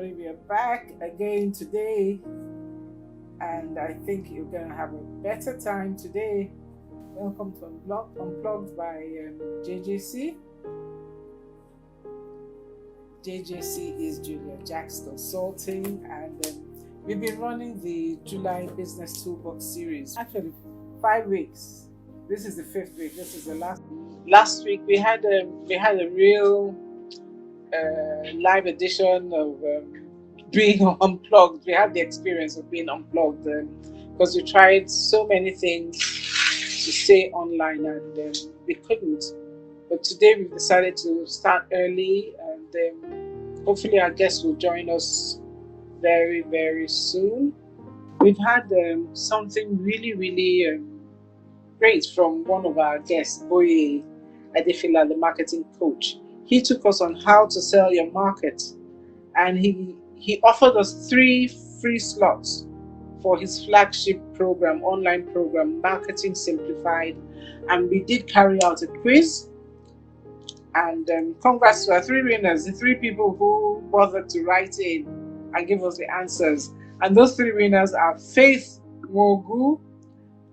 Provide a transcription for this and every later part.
everybody. We are back again today, and I think you're going to have a better time today. Welcome to Unplugged by JJC. JJC is Julia Jack's Consulting, and we've been running the July Business Toolbox series. Actually, 5 weeks. This is the 5th week. This is the last. Last week we had a real live edition of being unplugged. We had the experience of being unplugged because we tried so many things to stay online, and we couldn't. But today we've decided to start early, and hopefully our guests will join us very, very soon. We've had something really, really great from one of our guests, Boye Adefila, the marketing coach. He took us on how to sell your market, and he offered us 3 free slots for his flagship program, online program, Marketing Simplified. And we did carry out a quiz. And congrats to our 3 winners, the 3 people who bothered to write in and give us the answers. And those 3 winners are Faith Mogu,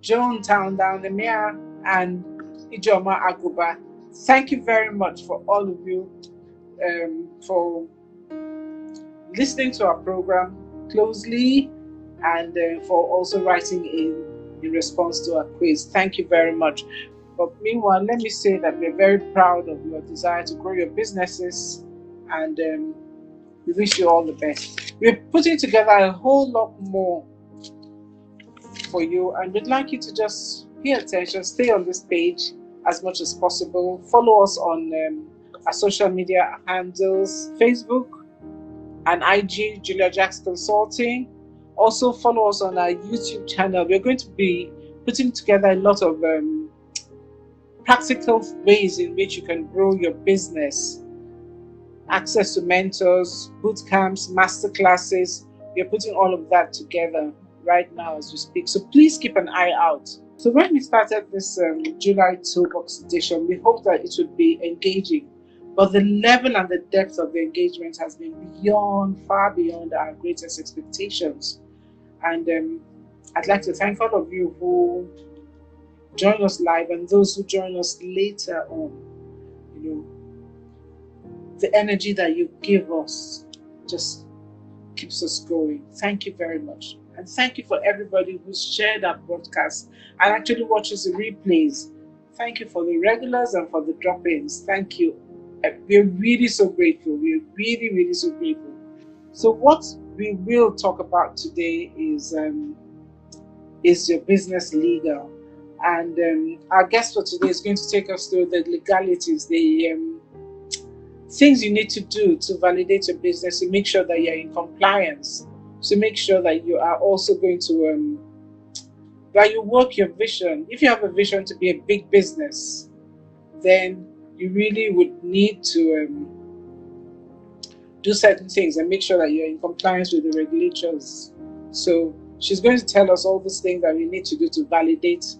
Joan Towndown-Nemia, and Ijoma Aguba. Thank you very much for all of you for listening to our program closely, and for also writing in response to our quiz. Thank you very much. But meanwhile, let me say that we're very proud of your desire to grow your businesses, and we wish you all the best. We're putting together a whole lot more for you, and we'd like you to just pay attention, stay on this page as much as possible. Follow us on our social media handles, Facebook and IG, Julia Jack's Consulting. Also follow us on our YouTube channel. We're going to be putting together a lot of practical ways in which you can grow your business. Access to mentors, boot camps, master classes. We're putting all of that together right now as we speak. So please keep an eye out. So when we started this July Toolbox edition, we hoped that it would be engaging, but the level and the depth of the engagement has been far beyond our greatest expectations. And I'd like to thank all of you who join us live and those who join us later on. You know, the energy that you give us just keeps us going. Thank you very much. And thank you for everybody who's shared our broadcast and actually watches the replays. Thank you for the regulars and for the drop-ins. Thank you. We're really so grateful. We're really, really so grateful. So what we will talk about today is your business legal. And our guest for today is going to take us through the legalities, the things you need to do to validate your business, to make sure that you're in compliance, to make sure that you are also going to that you work your vision. If you have a vision to be a big business, then you really would need to do certain things and make sure that you're in compliance with the regulators. So she's going to tell us all those things that we need to do to validate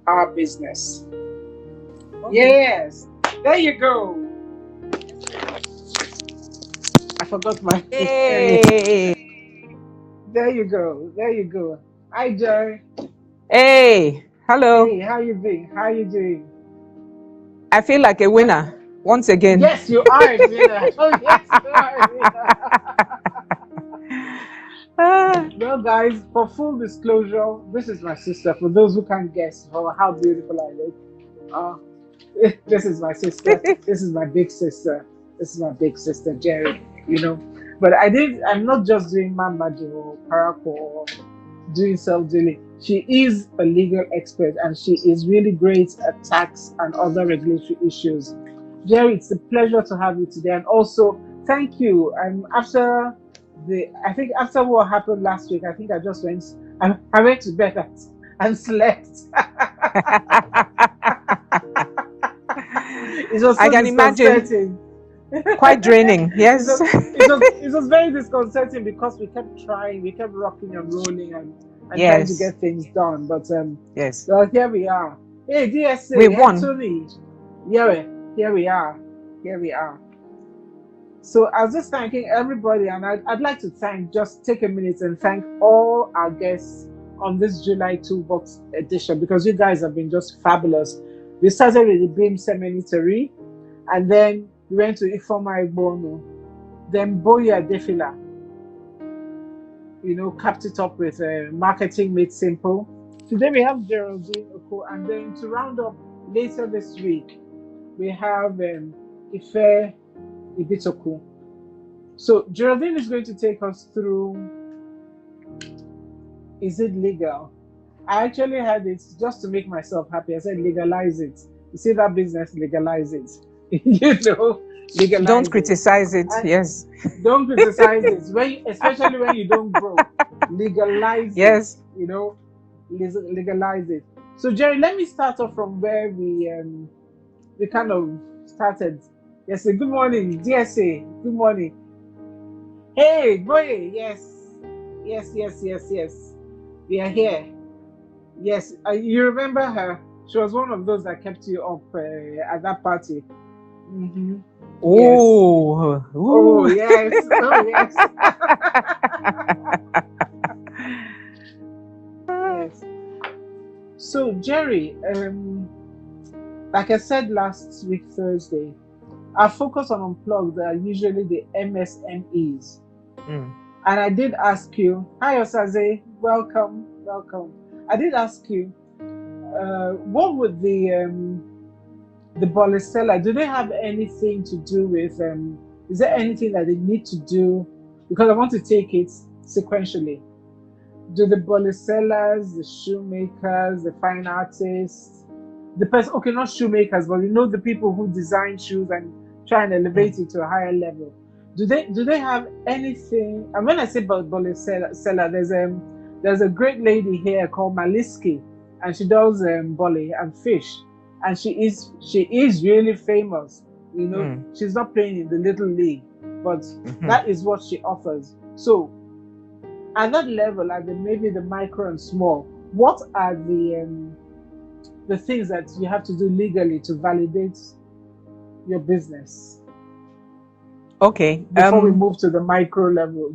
our business. Okay. Yes, there you go. I forgot my. Hey. There you go. There you go. Hi, Joy. Hey. Hello. Hey, how you doing? How you doing? I feel like a winner once again. Yes, you are a winner. Oh, yes, you are a winner. Well, guys, for full disclosure, this is my sister. For those who can't guess how beautiful I look, this is my sister. This is my big sister. This is my big sister, Jerry. You know, but I'm not just doing Mamaji or Parako or doing self-dealing. She is a legal expert, and she is really great at tax and other regulatory issues. Jerry, it's a pleasure to have you today, and also thank you. And after what happened last week, I think I just went to bed and slept. It was so I can imagine. Quite draining, yes. It was very disconcerting because we kept trying, we kept rocking and rolling and trying to get things done. But yes, well, here we are. Hey, DSA, we won. Tony. Yeah, here we are. So I was just thanking everybody, and I'd like to just take a minute and thank all our guests on this July Toolbox edition, because you guys have been just fabulous. We started with the Beam Seminary, and then we went to Ifoma Igbono, then Boya Defila, capped it up with Marketing Made Simple. Today we have Geraldine Oku, and then to round up later this week, we have Ife Ibitoku. So Geraldine is going to take us through, is it legal? I actually had it just to make myself happy. I said legalize it. You see that business, legalize it. Legalize Don't it. criticize it. And Yes. don't criticize it. Especially when you don't grow. Legalize Yes. it. Legalize it. So Jerry, let me start off from where we kind of started. Yes, good morning, DSA. Good morning. Hey, boy, yes. We are here. Yes, you remember her. She was one of those that kept you up at that party. Mm-hmm. Oh, yes. Oh, yes. Oh, yes. Yes. So, Jerry, like I said last week, Thursday, our focus on Unplugged are usually the MSMEs. And I did ask you, hi Osaze, welcome. I did ask you, what would the Bolicella, do they have anything to do with, is there anything that they need to do? Because I want to take it sequentially. Do the Bolicellas, the shoemakers, the fine artists, the person, okay, not shoemakers, but the people who design shoes and try and elevate it to a higher level. Do they have anything? And when I say Bolicella, there's a great lady here called Maliski, and she does boli and fish, and she is really famous. She's not playing in the little league, but that is what she offers. So at that level, maybe the micro and small, what are the things that you have to do legally to validate your business? Okay. Before we move to the micro level,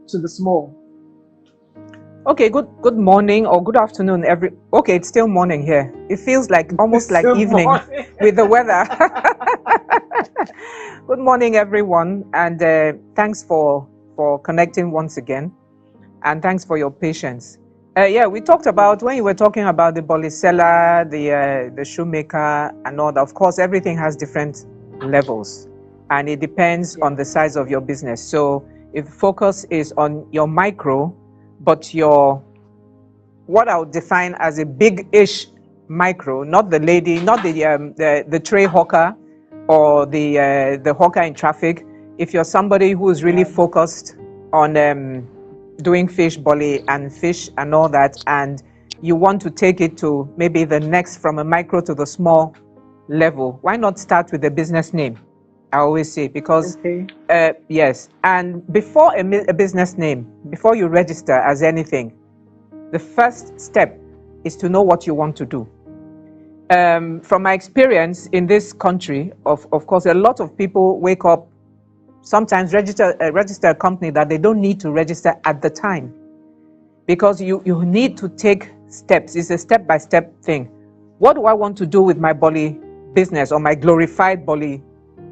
to the small. Okay, good morning or good afternoon, okay, it's still morning here. It feels like almost like evening with the weather. Good morning, everyone, and thanks for connecting once again, and thanks for your patience. We talked about, when you were talking about the Bolicella, the shoemaker and all that, of course, everything has different levels, and it depends on the size of your business. So if focus is on your micro, but what I would define as a big-ish micro, not the lady, not the tray hawker or the hawker in traffic. If you're somebody who is really focused on doing fish boli and fish and all that, and you want to take it to maybe the next, from a micro to the small level, why not start with the business name? I always say, because yes, and before a business name, before you register as anything, the first step is to know what you want to do. From my experience in this country, of course, a lot of people wake up, sometimes register a company that they don't need to register at the time, because you need to take steps. It's a step-by-step thing. What do I want to do with my boli business or my glorified boli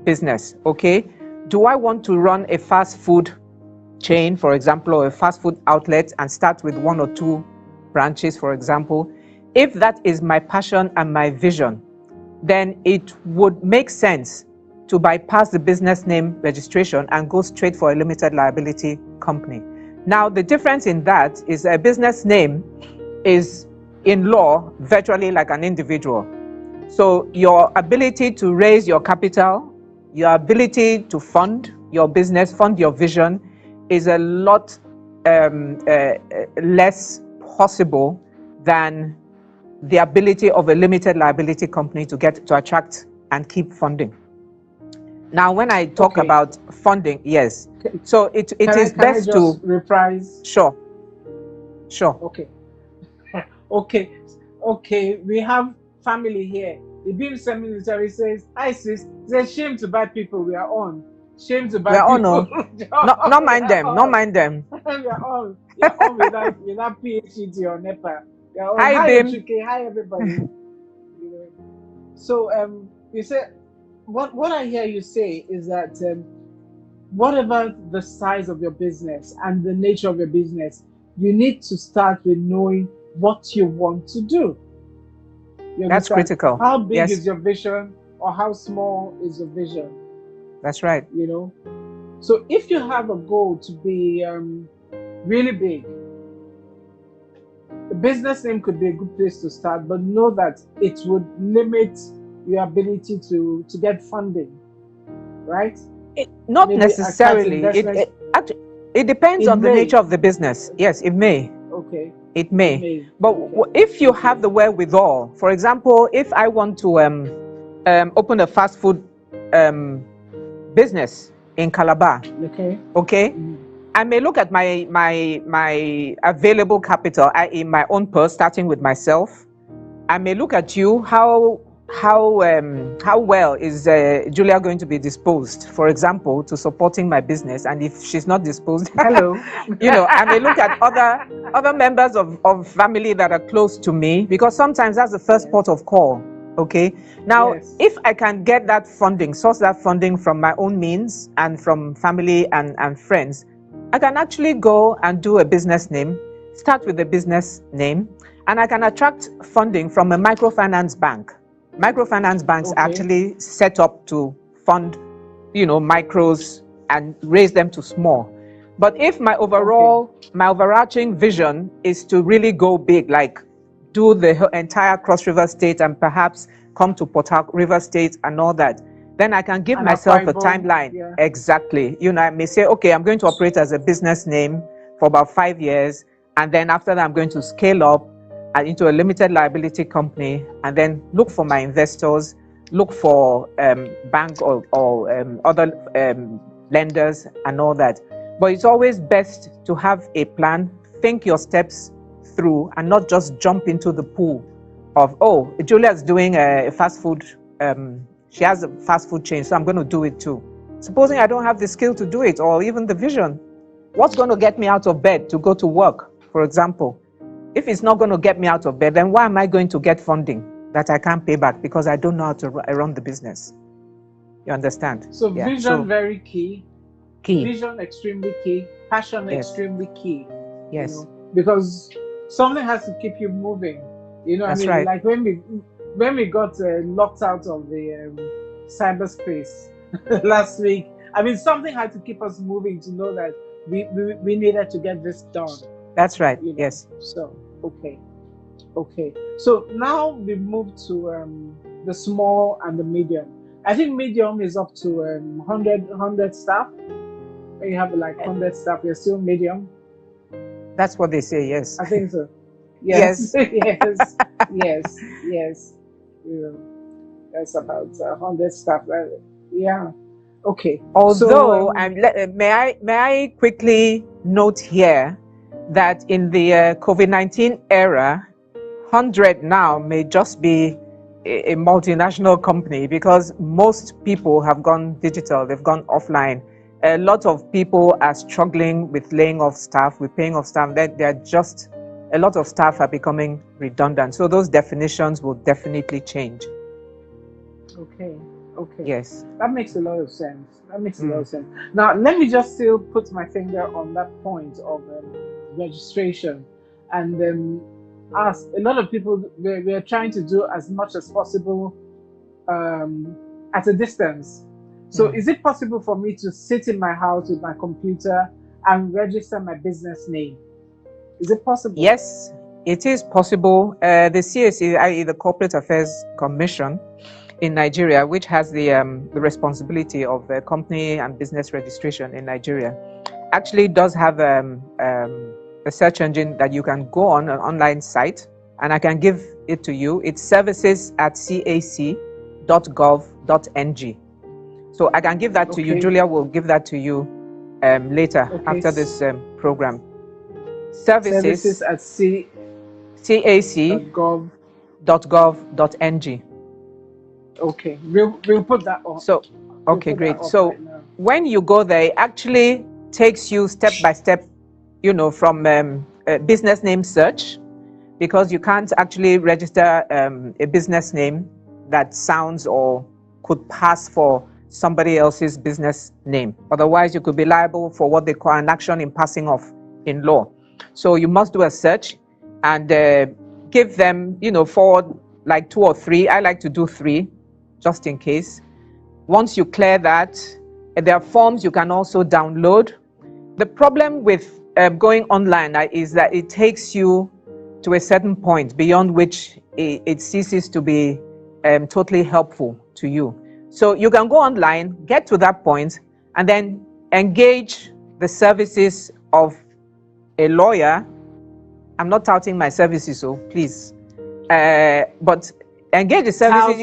business? Okay, do I want to run a fast food chain, for example, or a fast food outlet and start with 1 or 2 branches, for example? If that is my passion and my vision, then it would make sense to bypass the business name registration and go straight for a limited liability company. Now, the difference in that is a business name is, in law, virtually like an individual. So your ability to raise your capital, your ability to fund your business, fund your vision, is a lot less possible than the ability of a limited liability company to attract and keep funding. Now, when I talk about funding, yes. So it is best to reprise. Sure. Okay. We have family here. The Beam Seminary says, "Hi sis, it's a shame to bad people we are on." Shame to We buy are all people. no. Not mind them. Not mind them. You're all without PhD to your NEPA. You're all, Hi, hi, Bim. Ochuke, hi, everybody. You know. So, you said, what I hear you say is that whatever the size of your business and the nature of your business, you need to start with knowing what you want to do. You That's understand? critical. How big Yes, is your vision or how small is your vision? that's right. You know? So if you have a goal to be really big, the business name could be a good place to start, but know that it would limit your ability to get funding, right? Not Maybe attract necessarily. investors. It depends It on the nature may. of the business. Yes, it may. Okay. It It may. may. But Okay. if you have Okay. the wherewithal, for example, if I want to open a fast food business in Calabar, Okay. okay, I may look at my available capital, i.e., my own purse, starting with myself. I may look at you, how well is Julia going to be disposed, for example, to supporting my business, and if she's not disposed, Hello. I may look at other members of family that are close to me, because sometimes that's the first Yes. port of call. Okay, now Yes. if I can get that funding, source that funding from my own means and from family and friends, I can actually go and do a business name, start with a business name, and I can attract funding from a microfinance bank. Microfinance banks are Okay. actually set up to fund, micros and raise them to small. But if my overarching vision is to really go big, like do the entire Cross River State and perhaps come to Port Harcourt River State and all that, then I can give And myself a Akwa Ibom, timeline. yeah. Exactly. I may say, okay, I'm going to operate as a business name for about 5 years. And then after that, I'm going to scale up into a limited liability company and then look for my investors, look for bank or other lenders and all that. But it's always best to have a plan, think your steps through, and not just jump into the pool of, oh, Julia's doing a fast food, she has a fast food chain, so I'm going to do it too. Supposing I don't have the skill to do it or even the vision, what's going to get me out of bed to go to work, for example? If it's not going to get me out of bed, then why am I going to get funding that I can't pay back because I don't know how to run the business? You understand? So Yeah. vision very key. Key. Vision extremely key. Passion Yes. extremely key. Yes. Because something has to keep you moving. That's right. Like when we got locked out of the cyberspace last week, something had to keep us moving to know that we needed to get this done. That's right. Yes. So okay. So now we move to the small and the medium. I think medium is up to 100 staff. When you have like 100 staff, you're still medium. That's what they say. Yes. I think so. Yes. Yes. That's about 100 staff. Yeah. Okay. Although, may I quickly note here that in the COVID-19 era, 100 now may just be a multinational company, because most people have gone digital, they've gone offline. A lot of people are struggling with laying off staff, with paying off staff. A lot of staff are becoming redundant. So those definitions will definitely change. Okay. Yes. That makes a lot of sense. Now, let me just still put my finger on that point of registration and ask. A lot of people, we're trying to do as much as possible at a distance. So is it possible for me to sit in my house with my computer and register my business name? Is it possible? Yes, it is possible. The CAC, i.e. the Corporate Affairs Commission in Nigeria, which has the responsibility of company and business registration in Nigeria, actually does have a search engine that you can go on, an online site, and I can give it to you. It's services@cac.gov.ng. So I can give that to you. Julia will give that to you later after this program. Services at cac.gov.ng. Okay, we'll put that on. So, okay, great. So, when you go there, it actually takes you step by step, from a business name search, because you can't actually register a business name that sounds or could pass for somebody else's business name. Otherwise, you could be liable for what they call an action in passing off in law. So you must do a search and give them, forward like 2 or 3. I like to do 3, just in case. Once you clear that, there are forms you can also download. The problem with going online is that it takes you to a certain point beyond which it ceases to be totally helpful to you. So you can go online, get to that point, and then engage the services of a lawyer. I'm not touting my services, so please. But engage the services.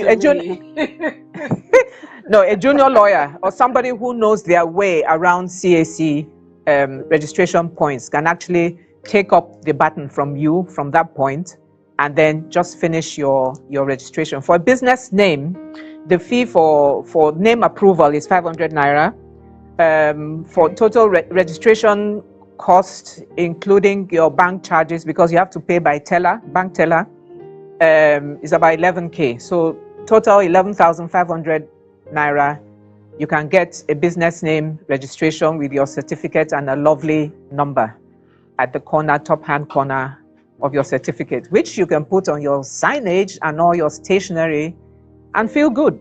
A junior lawyer or somebody who knows their way around CAC registration points can actually take up the baton from you from that point and then just finish your registration. For a business name, the fee for name approval is 500 naira. For total registration cost, including your bank charges, because you have to pay by bank teller, is about 11K. So total 11,500 naira. You can get a business name registration with your certificate and a lovely number at the corner, top hand corner of your certificate, which you can put on your signage and all your stationery and feel good.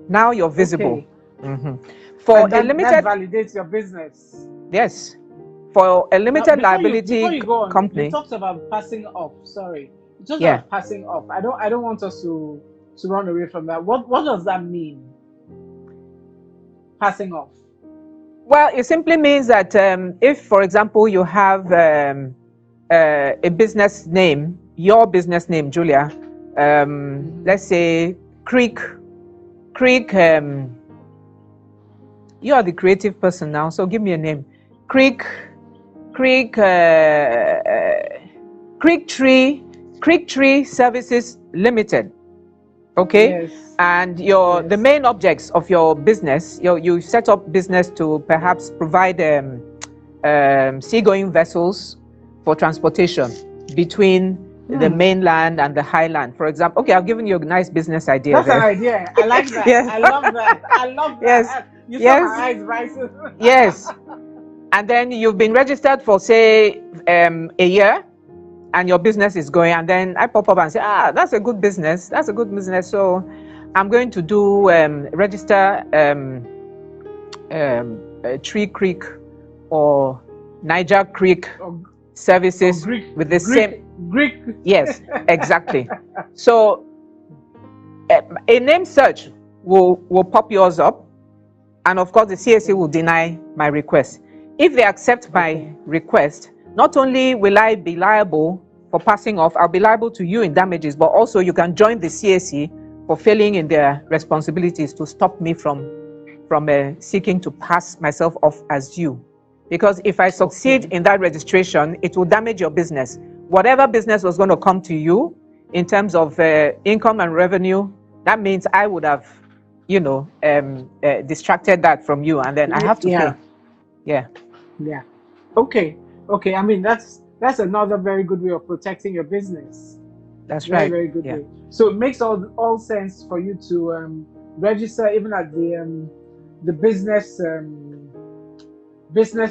Now you're visible. Okay. For that, a limited, that validates your business. Yes. For a limited liability before you go on, company. You talked about passing off. Sorry. You talked Yeah. about passing off. I don't want us to run away from that. What does that mean? Passing off. Well, it simply means that if, for example, you have a business name, your business name, Julia, let's say Creek, you are the creative person now, so give me a name. Creek Tree Services Limited. Okay. Yes. And the main objects of your business, you set up business to perhaps provide seagoing vessels for transportation between the mainland and the highland. For example, okay, I've given you a nice business idea. That's an idea. I like that. Yes. I love that. I love that. Yes. You saw my eyes rising. Yes. And then you've been registered for, say, a year, and your business is going, and then I pop up and say, that's a good business. That's a good business. So I'm going to do register Tree Creek or Niger Creek services with the same Greek. Yes, exactly. So a name search will pop yours up, and of course the CAC will deny my request. If they accept my request, not only will I be liable for passing off, I'll be liable to you in damages, but also you can join the CAC for failing in their responsibilities to stop me from seeking to pass myself off as you. Because if I succeed in that registration, it will damage your business. Whatever business was going to come to you in terms of income and revenue, that means I would have, distracted that from you, and then I have to pay. Yeah. Okay. I mean, that's another very good way of protecting your business. That's right. Very good way. So it makes all sense for you to register even at the business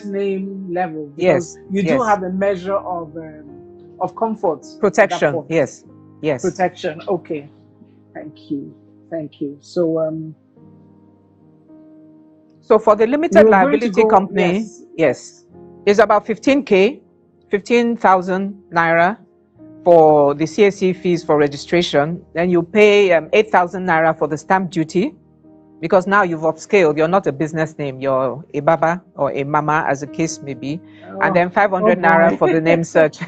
name level. Because you do have a measure of comfort. Protection. Yes. Protection. Okay. Thank you. So for the limited liability company, yes, it's about 15,000 naira for the CAC fees for registration. Then you pay 8,000 naira for the stamp duty, because now you've upscaled. You're not a business name, you're a baba or a mama, as the case may be. And then 500 naira for the name search.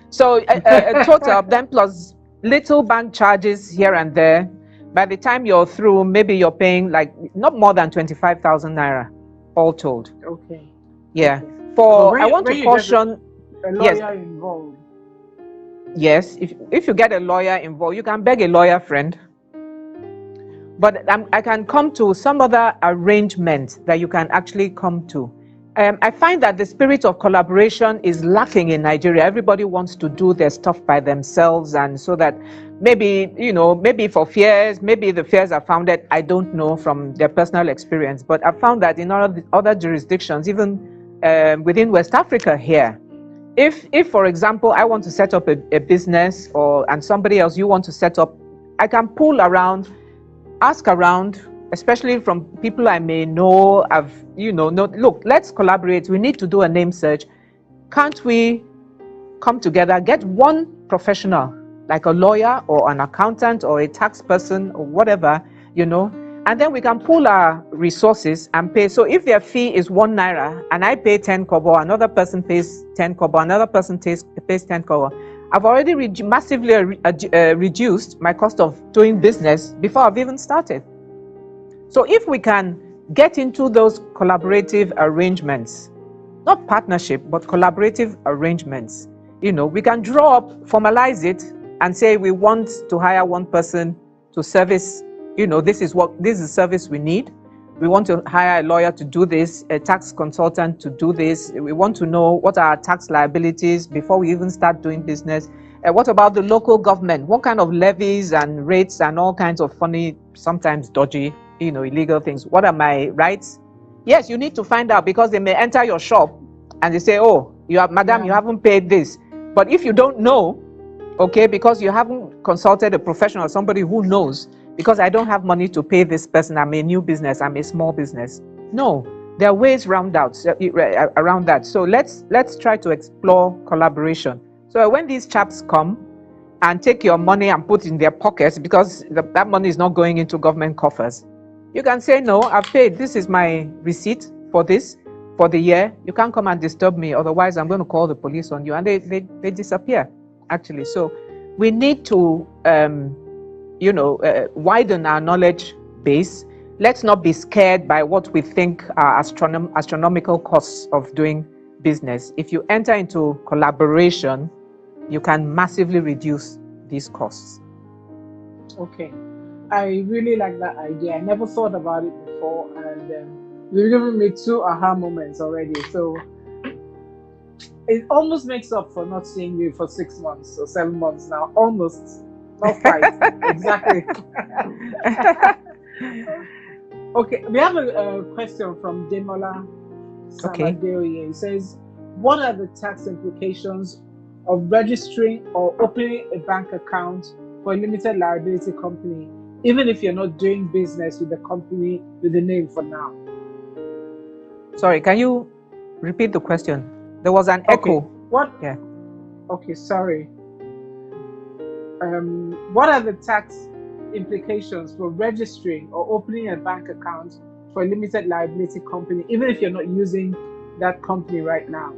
So a total, then plus little bank charges here and there. By the time you're through, maybe you're paying like not more than 25,000 naira, all told. Okay. Yeah. For I want to caution a lawyer involved. Yes, if you get a lawyer involved, you can beg a lawyer friend. but I can come to some other arrangement that you can actually come to. I find that the spirit of collaboration is lacking in Nigeria. Everybody wants to do their stuff by themselves, and so that maybe, maybe for fears, maybe the fears are founded, I don't know from their personal experience, but I found that in other jurisdictions, even within West Africa here, if for example, I want to set up a business, and somebody else you want to set up, I can pull around, ask around, especially from people I may know, look, let's collaborate. We need to do a name search. Can't we come together, get one professional, like a lawyer or an accountant or a tax person or whatever, and then we can pool our resources and pay. So if their fee is 1 naira and I pay 10 kobo, another person pays 10 kobo, another person pays 10 kobo, I've already massively reduced my cost of doing business before I've even started. So if we can get into those collaborative arrangements, not partnership, but collaborative arrangements, we can draw up, formalize it, and say we want to hire one person to service, this is the service we need. We want to hire a lawyer to do this, a tax consultant to do this. We want to know what are our tax liabilities before we even start doing business. What about the local government? What kind of levies and rates and all kinds of funny, sometimes dodgy, illegal things? What are my rights? Yes, you need to find out, because they may enter your shop and they say, oh, madam, you haven't paid this. But if you don't know, okay, because you haven't consulted a professional, somebody who knows, because I don't have money to pay this person, I'm a new business, I'm a small business. No, there are ways around that. So let's try to explore collaboration. So when these chaps come and take your money and put in their pockets, because that money is not going into government coffers, you can say, no, I've paid. This is my receipt for this, for the year. You can't come and disturb me. Otherwise, I'm going to call the police on you. And they disappear, actually. So we need to, widen our knowledge base. Let's not be scared by what we think are astronomical costs of doing business. If you enter into collaboration, you can massively reduce these costs. Okay. I really like that idea. I never thought about it before, and you've given me 2 aha moments already. So it almost makes up for not seeing you for 6 months or 7 months now. Almost. Not quite. Exactly. Okay, we have a question from Demola Samadeoye. He says, what are the tax implications of registering or opening a bank account for a limited liability company, even if you're not doing business with the company with the name for now? Sorry, can you repeat the question? There was an echo. What? Yeah. Okay, sorry. What are the tax implications for registering or opening a bank account for a limited liability company, even if you're not using that company right now?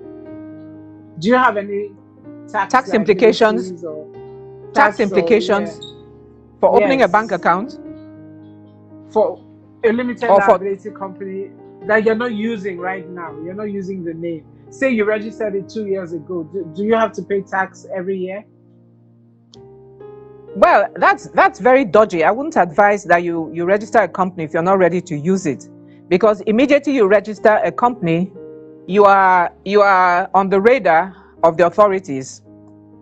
Do you have any tax implications? Tax implications for opening a bank account? For a limited liability company that you're not using right now. You're not using the name. Say you registered it 2 years ago. Do you have to pay tax every year? Well, that's very dodgy. I wouldn't advise that you register a company if you're not ready to use it, because immediately you register a company, you are on the radar of the authorities,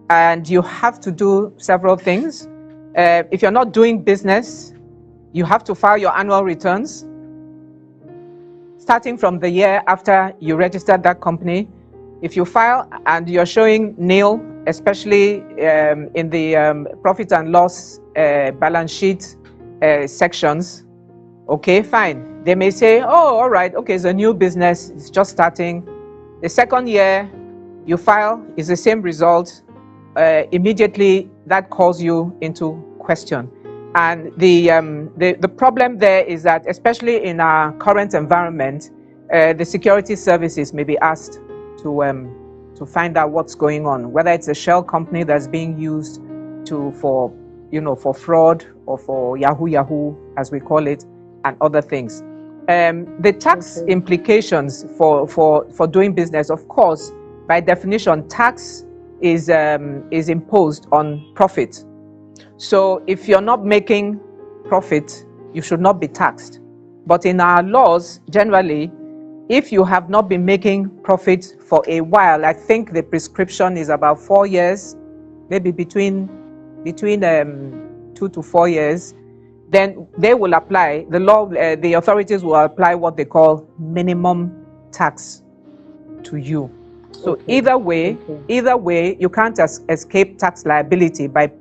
and you have to do several things. If you're not doing business, you have to file your annual returns, starting from the year after you registered that company. If you file and you're showing nil, especially in the profit and loss balance sheet sections, okay, fine. They may say, oh, all right, okay, it's a new business, it's just starting. The second year you file is the same result. Immediately that calls you into question. And the problem there is that, especially in our current environment, the security services may be asked to find out what's going on, whether it's a shell company that's being used for fraud or for Yahoo, as we call it, and other things. The tax implications for doing business, of course, by definition, tax is imposed on profit. So if you're not making profit, you should not be taxed. But in our laws, generally, if you have not been making profit for a while, I think the prescription is about 4 years, maybe between 2 to 4 years, then they will apply, the authorities will apply what they call minimum tax to you. So either way, you can't escape tax liability by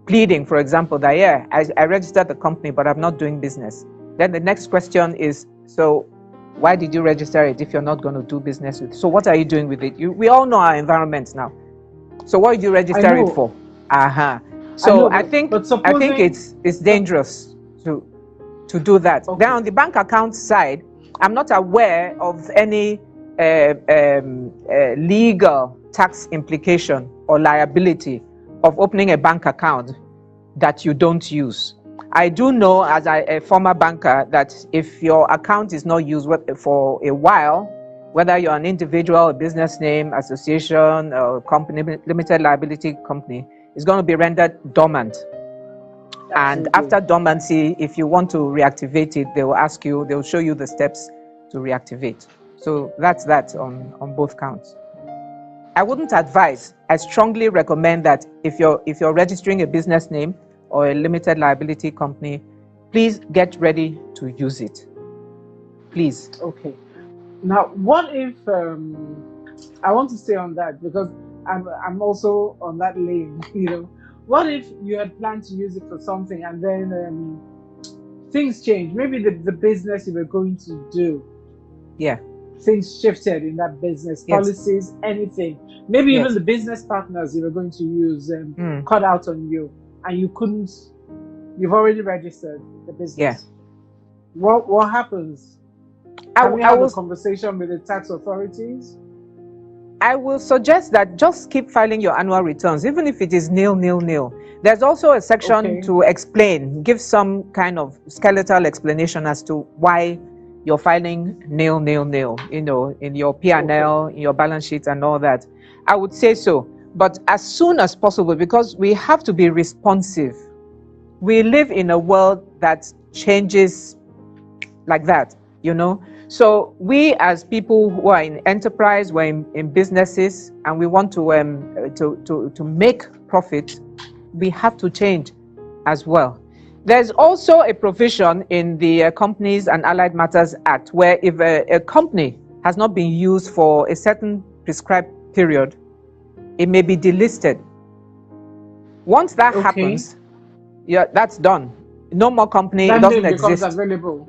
pleading, for example, that I registered the company, but I'm not doing business. Then the next question is, so why did you register it if you're not going to do business with it? So what are you doing with it? We all know our environment now. So what did you register it for? So I think it's dangerous to do that. Then on the bank account side, I'm not aware of any legal tax implication or liability of opening a bank account that you don't use. I do know, as a former banker, that if your account is not used for a while, whether you're an individual, a business name, association, or company, limited liability company, it's going to be rendered dormant. And after dormancy, if you want to reactivate it, they will show you the steps to reactivate. So that's that on both counts. I wouldn't advise. I strongly recommend that if you're registering a business name or a limited liability company, please get ready to use it. Please. Okay. Now, what if I want to stay on that because I'm also on that lane. What if you had planned to use it for something and then things changed? Maybe the business you were going to do. Yeah. Things shifted in that business, policies, anything. Maybe even the business partners you were going to use cut out on you, and you couldn't. You've already registered the business. Yeah. What happens? Can we have a conversation with the tax authorities? I will suggest that just keep filing your annual returns, even if it is nil. There's also a section to explain, give some kind of skeletal explanation as to why you're filing nil, in your P&L, in your balance sheet and all that. I would say so, but as soon as possible, because we have to be responsive. We live in a world that changes like that, So we as people who are in enterprise, we're in businesses, and we want to make profit, we have to change as well. There's also a provision in the Companies and Allied Matters Act where if a company has not been used for a certain prescribed period, it may be delisted. Once that happens, that's done. No more company, it doesn't exist. Available.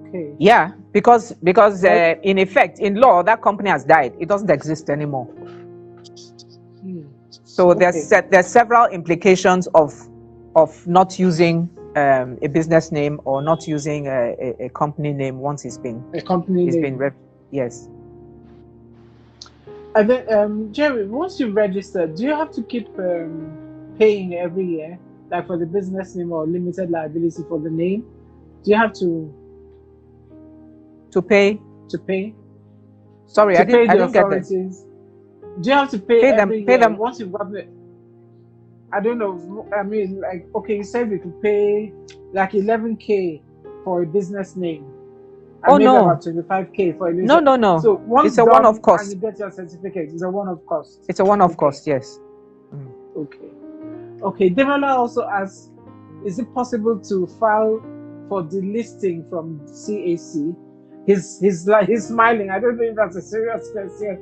Okay. Yeah, because in effect, in law, that company has died. It doesn't exist anymore. So there's several implications of not using a business name or not using a company name once it's been yes. And then Jerry, once you register, do you have to keep paying every year, like for the business name or limited liability for the name? Do you have to pay? Sorry, I didn't get that. Do you have to pay every year them once you've gotten it? I don't know. I mean, you said we could pay like 11K for a business name. Maybe about 25K for a limited. No. So once it's a one-off cost. And you get your certificate. It's a one-off cost. It's a one-off cost. Yes. Okay. Demola also asks, is it possible to file for delisting from CAC? He's smiling. I don't know if that's a serious question.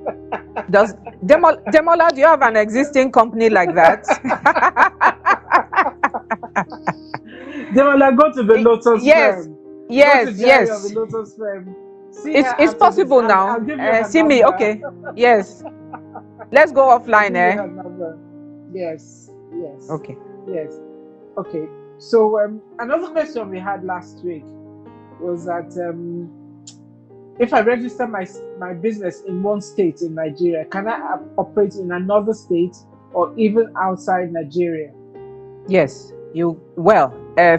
Does Demola, do you have an existing company like that? Demola, go to the Lotus firm. Yes. The Lotus firm. It's possible now. See me, okay. Yes. Let's go offline, Yes. Okay. Yes. Okay. So another question we had last week was that if I register my business in one state in Nigeria, can I operate in another state or even outside Nigeria? Yes,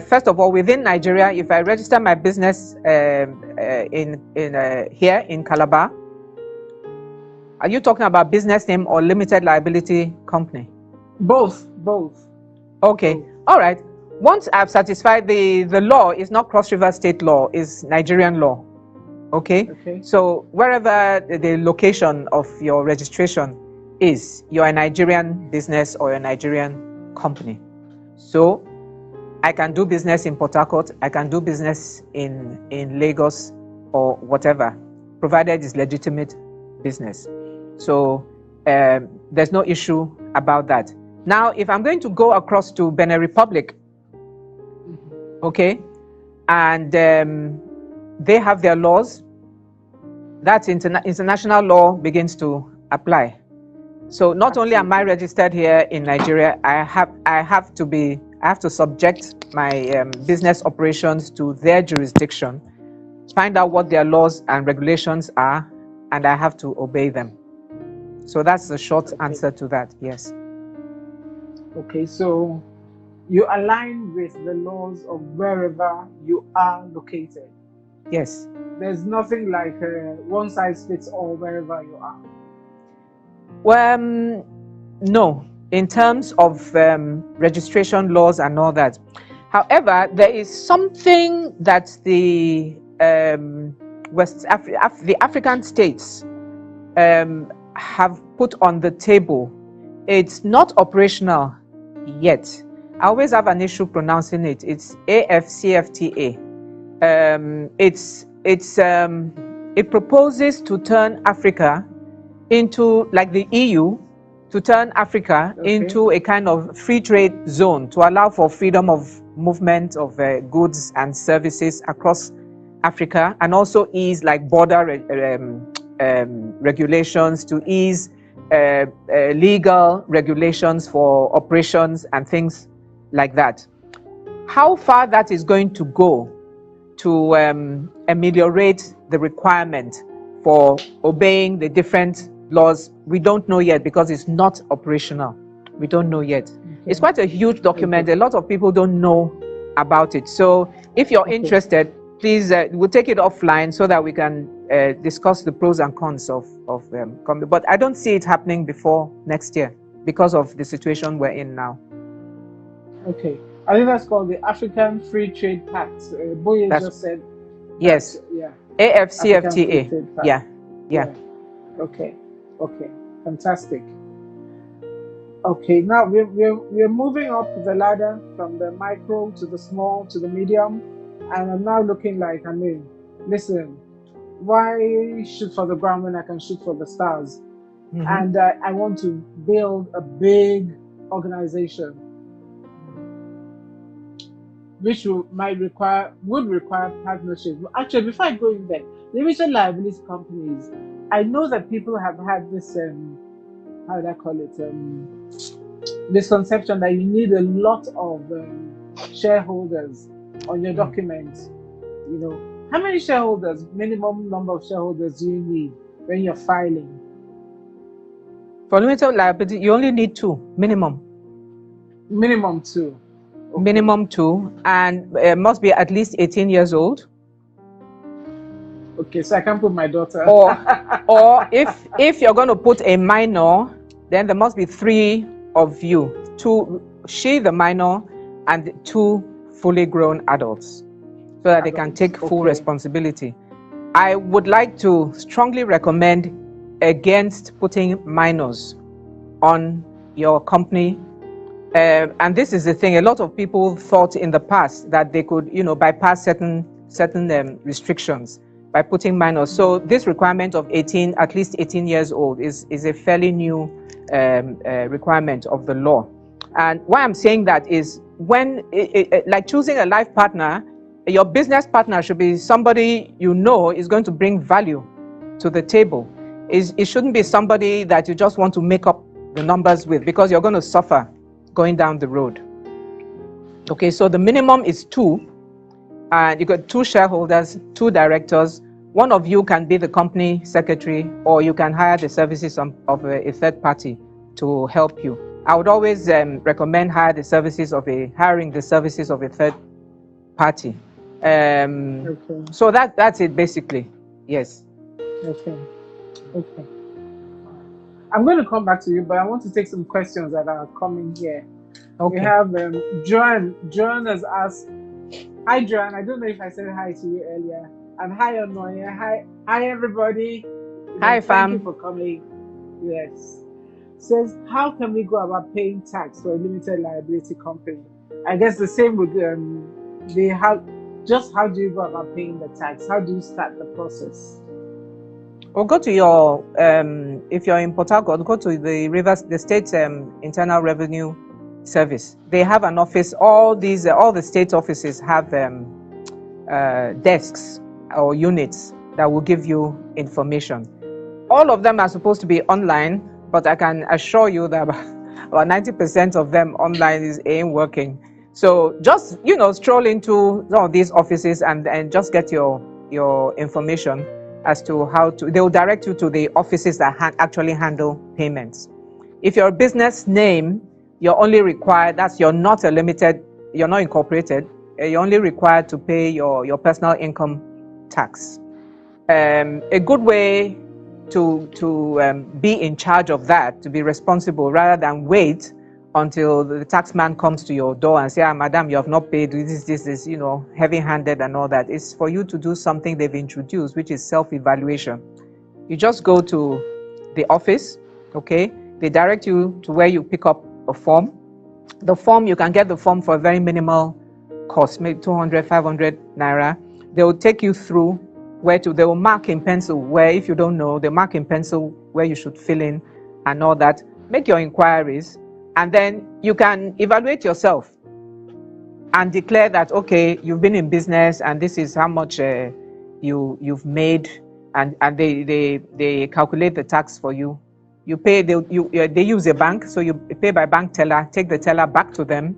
first of all, within Nigeria, if I register my business in here in Calabar, are you talking about business name or limited liability company? Both. Okay. All right. Once I've satisfied the law is not Cross River State law, is Nigerian law. Okay? Okay. So wherever the location of your registration is, you're a Nigerian business or a Nigerian company. So I can do business in Port Harcourt, I can do business in Lagos or whatever, provided it's legitimate business. So there's no issue about that. Now, if I'm going to go across to Benin Republic, okay, and they have their laws, that's international law begins to apply. So not only am I registered here in Nigeria, I have to subject my business operations to their jurisdiction, find out what their laws and regulations are, and I have to obey them. So that's the short answer to that. Yes. Okay, so you align with the laws of wherever you are located. Yes. There's nothing like one size fits all wherever you are. Well, no, in terms of registration laws and all that. However, there is something that the the African states have put on the table. It's not operational yet. I always have an issue pronouncing it. It's AFCFTA. It proposes to turn Africa into, like the EU, to turn Africa into a kind of free trade zone to allow for freedom of movement of goods and services across Africa, and also ease like border regulations, to ease legal regulations for operations and things like that. How far that is going to go to ameliorate the requirement for obeying the different laws, we don't know yet, because it's not operational. We don't know yet. Okay. It's quite a huge document. Okay. A lot of people don't know about it. So if you're interested, please, we'll take it offline so that we can discuss the pros and cons of but I don't see it happening before next year because of the situation we're in now. Okay. I think that's called the African Free Trade Pact. Boye just said. Yes. Yeah. AFCFTA. Yeah. Okay. Fantastic. Okay. Now we're moving up the ladder from the micro to the small to the medium, and I'm now looking like, listen, why shoot for the ground when I can shoot for the stars? Mm-hmm. And I want to build a big organization, which would require partnership. Actually, before I go in there, limited liability companies, I know that people have had this how would I call it, misconception that you need a lot of shareholders on your documents. You know, how many shareholders, minimum number of shareholders do you need when you're filing? For limited liability, you only need 2 minimum. Minimum 2. Okay. Minimum 2, and must be at least 18 years old. Okay, so I can put my daughter. Or if you're going to put a minor, then there must be 3 of you. 2, she, the minor, and 2 fully grown adults, so that they can take full responsibility. I would like to strongly recommend against putting minors on your company. And this is the thing, a lot of people thought in the past that they could, bypass certain restrictions by putting minors. So this requirement of at least 18 years old is a fairly new requirement of the law. And why I'm saying that is, when like choosing a life partner, your business partner should be somebody is going to bring value to the table. It shouldn't be somebody that you just want to make up the numbers with, because you're going to suffer going down the road. Okay, so the minimum is 2, and you got 2 shareholders, 2 directors. One of you can be the company secretary, or you can hire the services of a third party to help you. I would always recommend hiring the services of a third party. Okay. So that's it basically. Yes. Okay. I'm going to come back to you, but I want to take some questions that are coming here. We Okay. have Joanne. Joanne has asked, hi Joanne, I don't know if I said hi to you earlier. And hi Onoye. Hi everybody. Hi, Thank you fam. for coming. Yes. Says, how can we go about paying tax for a limited liability company? I guess the same with the how do you go about paying the tax? How do you start the process? Or go to your if you're in Port Harcourt, go to the state internal revenue service. They have an office. All the state offices have desks or units that will give you information. All of them are supposed to be online, but I can assure you that about 90% of them online ain't working. So just stroll into some of these offices and just get your information as to how to. They will direct you to the offices that actually handle payments. If your business name, you're only required, you're not incorporated, you're only required to pay your personal income tax. A good way to be in charge of that, to be responsible, rather than wait until the taxman comes to your door and say, madam, you have not paid, this is heavy-handed and all that, is for you to do something they've introduced, which is self-evaluation. You just go to the office, okay? They direct you to where you pick up a form. The form, you can get the form for a very minimal cost, maybe 200, 500 naira. They will take you through they will mark in pencil where, if you don't know, they mark in pencil where you should fill in and all that. Make your inquiries, and then you can evaluate yourself and declare that, okay, you've been in business and this is how much you've made, and they calculate the tax for you. You pay, they use a bank, so you pay by bank teller, take the teller back to them,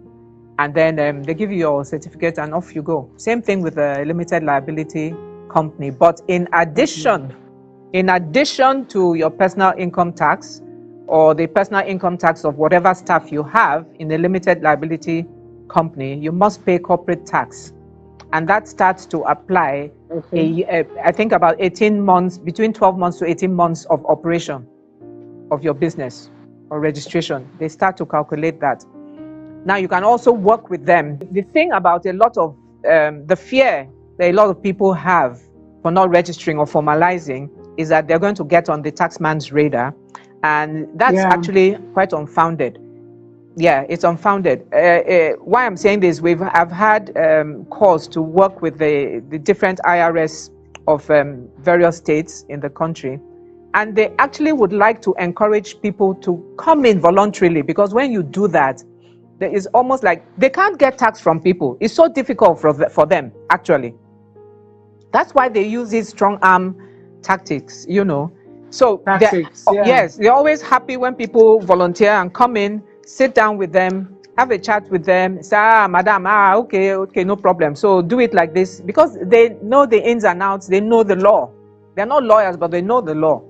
and then they give you your certificate and off you go. Same thing with a limited liability company. But in addition to your personal income tax or the personal income tax of whatever staff you have in a limited liability company, you must pay corporate tax. And that starts to apply, I think about 18 months, between 12 months to 18 months of operation of your business or registration. They start to calculate that. Now, you can also work with them. The thing about a lot of the fear that a lot of people have for not registering or formalizing is that they're going to get on the taxman's radar. And that's actually quite unfounded. Yeah, it's unfounded. Why I'm saying this, I've had calls to work with the different IRS of various states in the country. And they actually would like to encourage people to come in voluntarily, because when you do that, there is almost like they can't get tax from people. It's so difficult for them, actually. That's why they use these strong arm tactics, So yes, they're always happy when people volunteer and come in, sit down with them, have a chat with them, say, madam, okay, no problem. So do it like this, because they know the ins and outs, they know the law. They're not lawyers, but they know the law.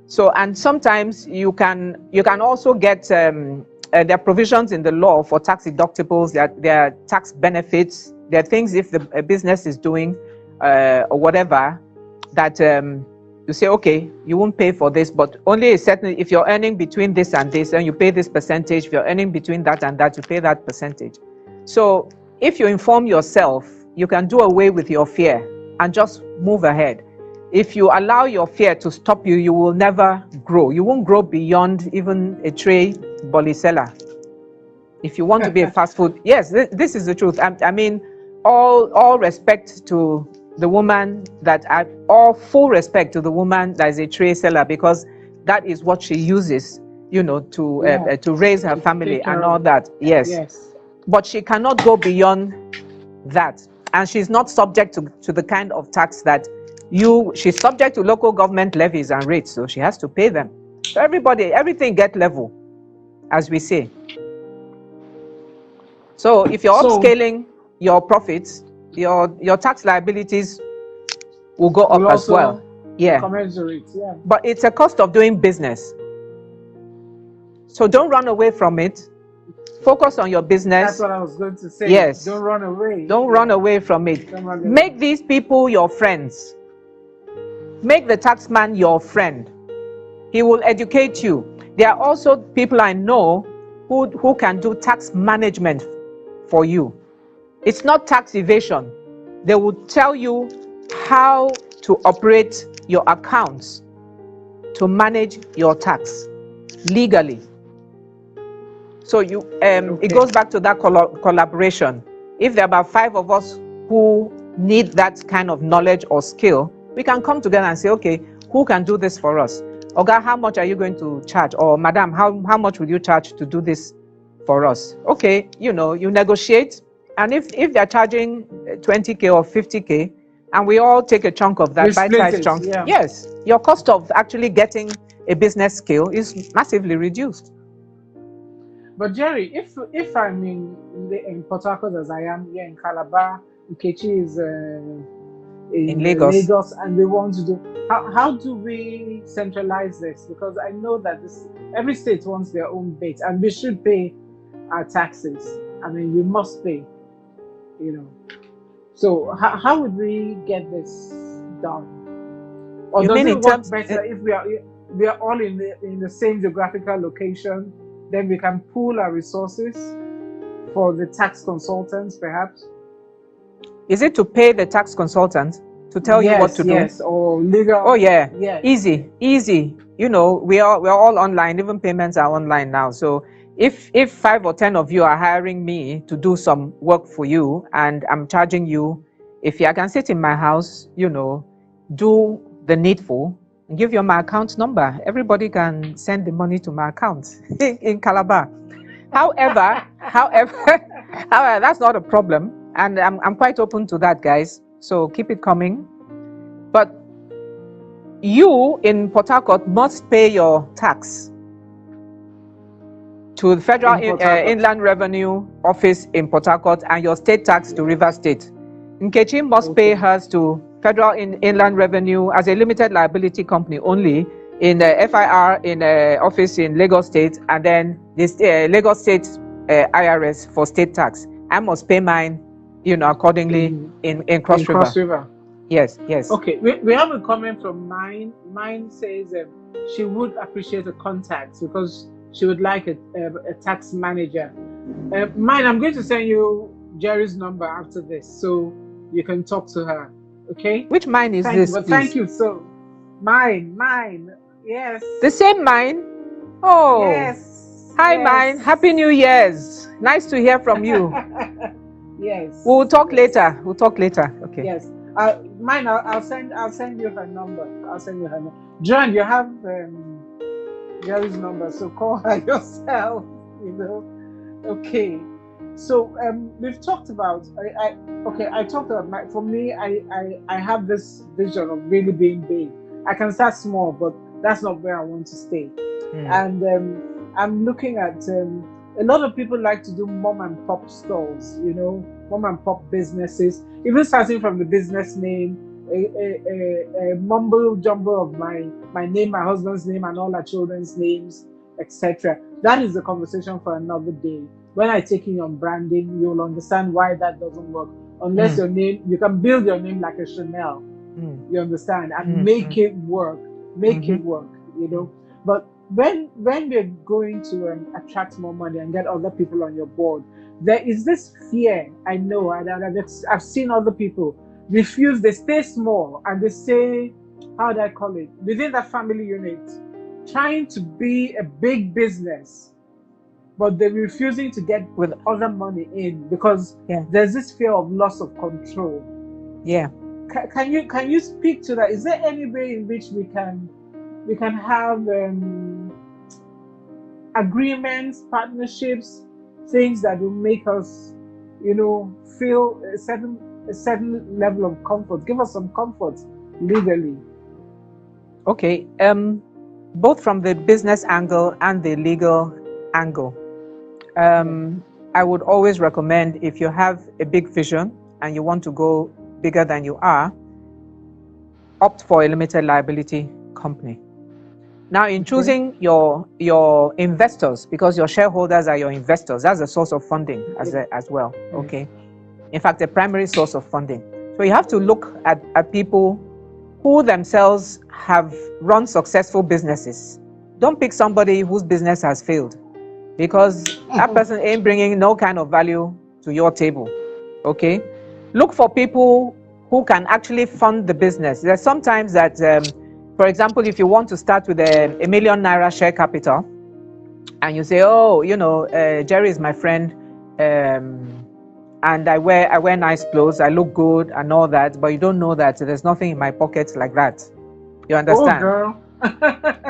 So, and sometimes you can also get there are provisions in the law for tax deductibles. There are tax benefits. There are things if a business is doing or whatever that you say, okay, you won't pay for this, but only if you're earning between this and this, and you pay this percentage. If you're earning between that and that, you pay that percentage. So if you inform yourself, you can do away with your fear and just move ahead. If you allow your fear to stop you, you will never grow. You won't grow beyond even a tray bolly seller. If you want to be a fast food, yes, this is the truth. I mean, all respect to the woman all full respect to the woman that is a tray seller, because that is what she uses, to raise her family and all that. Yes. But she cannot go beyond that, and she's not subject to the kind of tax that she's subject to local government levies and rates, so she has to pay them. So everything get level, as we say. So if you're upscaling your profits, your tax liabilities will go up as well. Yeah. But it's a cost of doing business. So don't run away from it. Focus on your business. That's what I was going to say. Yes. Don't run away. Don't run away from it. Make these people your friends. Make the taxman your friend. He will educate you. There are also people I know who can do tax management for you. It's not tax evasion. They will tell you how to operate your accounts to manage your tax legally. So it goes back to that collaboration. If there are about 5 of us who need that kind of knowledge or skill, we can come together and say, okay, who can do this for us? Oga, how much are you going to charge? Or madam, how much will you charge to do this for us? Okay, you negotiate. And if they're charging 20K or 50K, and we all take a chunk of that, bite-sized chunk, yeah. Yes, your cost of actually getting a business skill is massively reduced. But Jerry, if I'm in Port Harcourt as I am here in Calabar, Nkechi is in Lagos, and we want to do, how do we centralize this? Because I know that every state wants their own bit, and we should pay our taxes. I mean, we must pay, So how would we get this done? Or does it work better if we are all in the same geographical location? Then we can pool our resources for the tax consultants, perhaps. Is it to pay the tax consultant to tell you what to do? Yes, or legal. Oh yeah, easy. We are all online. Even payments are online now. So if 5 or 10 of you are hiring me to do some work for you, and I'm charging you, I can sit in my house, do the needful, and give you my account number. Everybody can send the money to my account in Calabar. However, that's not a problem, and I'm quite open to that, guys. So keep it coming. But you in Port Harcourt must pay your tax to the Federal Inland Revenue Office in Port Harcourt, and your state tax to River State. Nkechi must pay hers to Federal Inland Revenue as a limited liability company only in the FIR in office in Lagos State, and then this Lagos State IRS for state tax. I must pay mine, accordingly in Cross River. Cross River. Yes. Okay, we have a comment from Mine. Mine says she would appreciate a contact because she would like a tax manager. Mine, I'm going to send you Jerry's number after this so you can talk to her. Okay. Which mine is this? Thank you. So, mine. Yes. The same mine. Oh. Yes. Hi, mine. Happy New Year's. Nice to hear from you. Yes. We'll talk later. Okay. Yes. Mine. I'll send you her number. John, you have Jerry's number, so call her yourself. Okay. So we've talked about. I talked about for me. I have this vision of really being big. I can start small, but that's not where I want to stay. And I'm looking at a lot of people like to do mom and pop stores. Mom and pop businesses. Even starting from the business name, a mumble jumble of my name, my husband's name, and all our children's names, etc. That is a conversation for another day. When I take in on branding, you'll understand why that doesn't work. Unless your name, you can build your name like a Chanel. You understand, and make it work. It work. But when we're going to attract more money and get other people on your board, there is this fear. I know, I've seen other people refuse. They stay small and they say, how do I call it? Within that family unit, trying to be a big business, but they're refusing to get with other money in because there's this fear of loss of control. Yeah. Can you speak to that? Is there any way in which we can have agreements, partnerships, things that will make us, feel a certain level of comfort? Give us some comfort legally. Okay. Both from the business angle and the legal angle. I would always recommend, if you have a big vision and you want to go bigger than you are, opt for a limited liability company. Now, in choosing your investors, because your shareholders are your investors, that's a source of funding as well. Okay. In fact, a primary source of funding. So you have to look at people who themselves have run successful businesses. Don't pick somebody whose business has failed. because that person ain't bringing no kind of value to your table. Okay, look for people who can actually fund the business. There's sometimes that, for example, if you want to start with a million naira share capital, and you say, oh, Jerry is my friend, and I wear nice clothes, I look good and all that, but you don't know that there's nothing in my pocket like that. You understand? Oh, girl.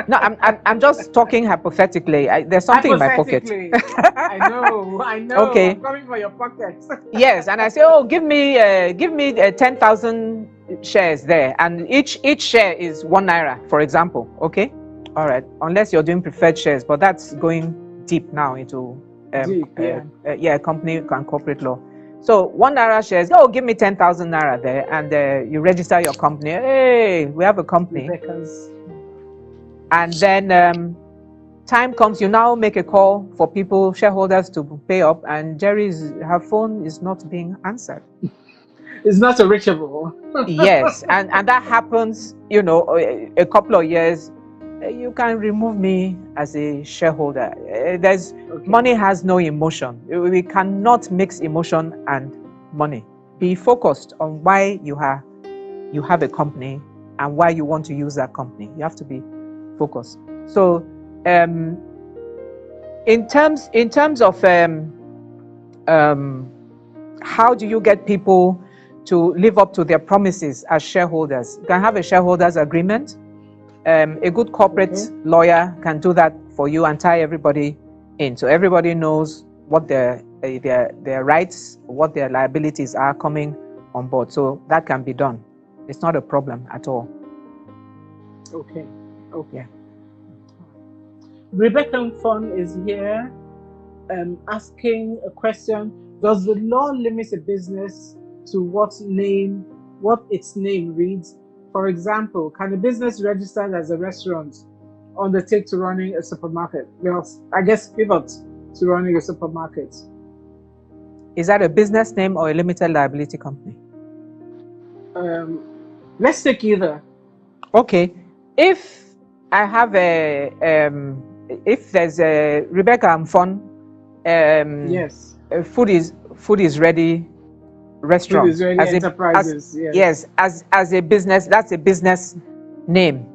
No, I'm just talking hypothetically. There's something in my pocket. I know. Okay. I'm coming for your pockets. Yes, and I say, oh, give me 10,000 shares there, and each share is 1 naira, for example. Okay, all right. Unless you're doing preferred shares, but that's going deep now into company and corporate law. So 1 naira shares. Oh, give me 10,000 naira there, and you register your company. Hey, we have a company. And then time comes, you now make a call for people, shareholders, to pay up, and her phone is not being answered. It's not reachable. Yes, and that happens, a couple of years. You can remove me as a shareholder. Money has no emotion. We cannot mix emotion and money. Be focused on why you have a company and why you want to use that company. You have to be focused. So in terms of how do you get people to live up to their promises as shareholders? You can have a shareholders agreement. A good corporate lawyer can do that for you and tie everybody in, so everybody knows what their rights, what their liabilities are coming on board. So that can be done. It's not a problem at all. Okay. Yeah. Rebecca Fun is here asking a question. Does the law limit a business to what its name reads? For example, can a business registered as a restaurant undertake to running a supermarket? Well, I guess pivot to running a supermarket. Is that a business name or a limited liability company? Let's take either. Okay. If I have if there's a Rebecca Amfon, yes, food is ready restaurant, food is ready enterprises, yes, as a business, that's a business name.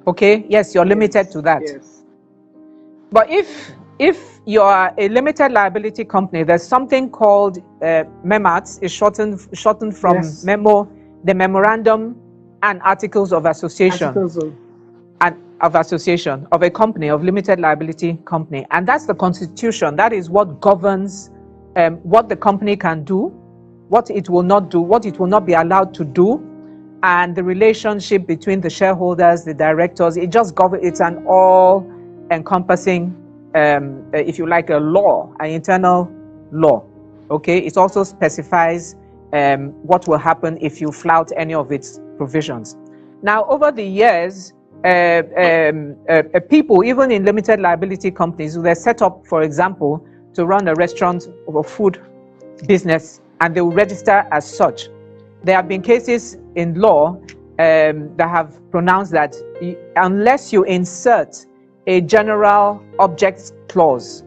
Okay, yes, you're limited to that. Yes. But if you're a limited liability company, there's something called MEMAT. It's shortened from memo, the Memorandum and Articles of Association. Of a company, of limited liability company, and that's the constitution. That is what governs what the company can do, what it will not do, what it will not be allowed to do, and the relationship between the shareholders, the directors. It just governs. It's an all-encompassing, if you like, a law, an internal law. Okay. It also specifies what will happen if you flout any of its provisions. Now, over the years, people, even in limited liability companies, they're set up, for example, to run a restaurant or food business, and they will register as such. There have been cases in law that have pronounced that unless you insert a general objects clause,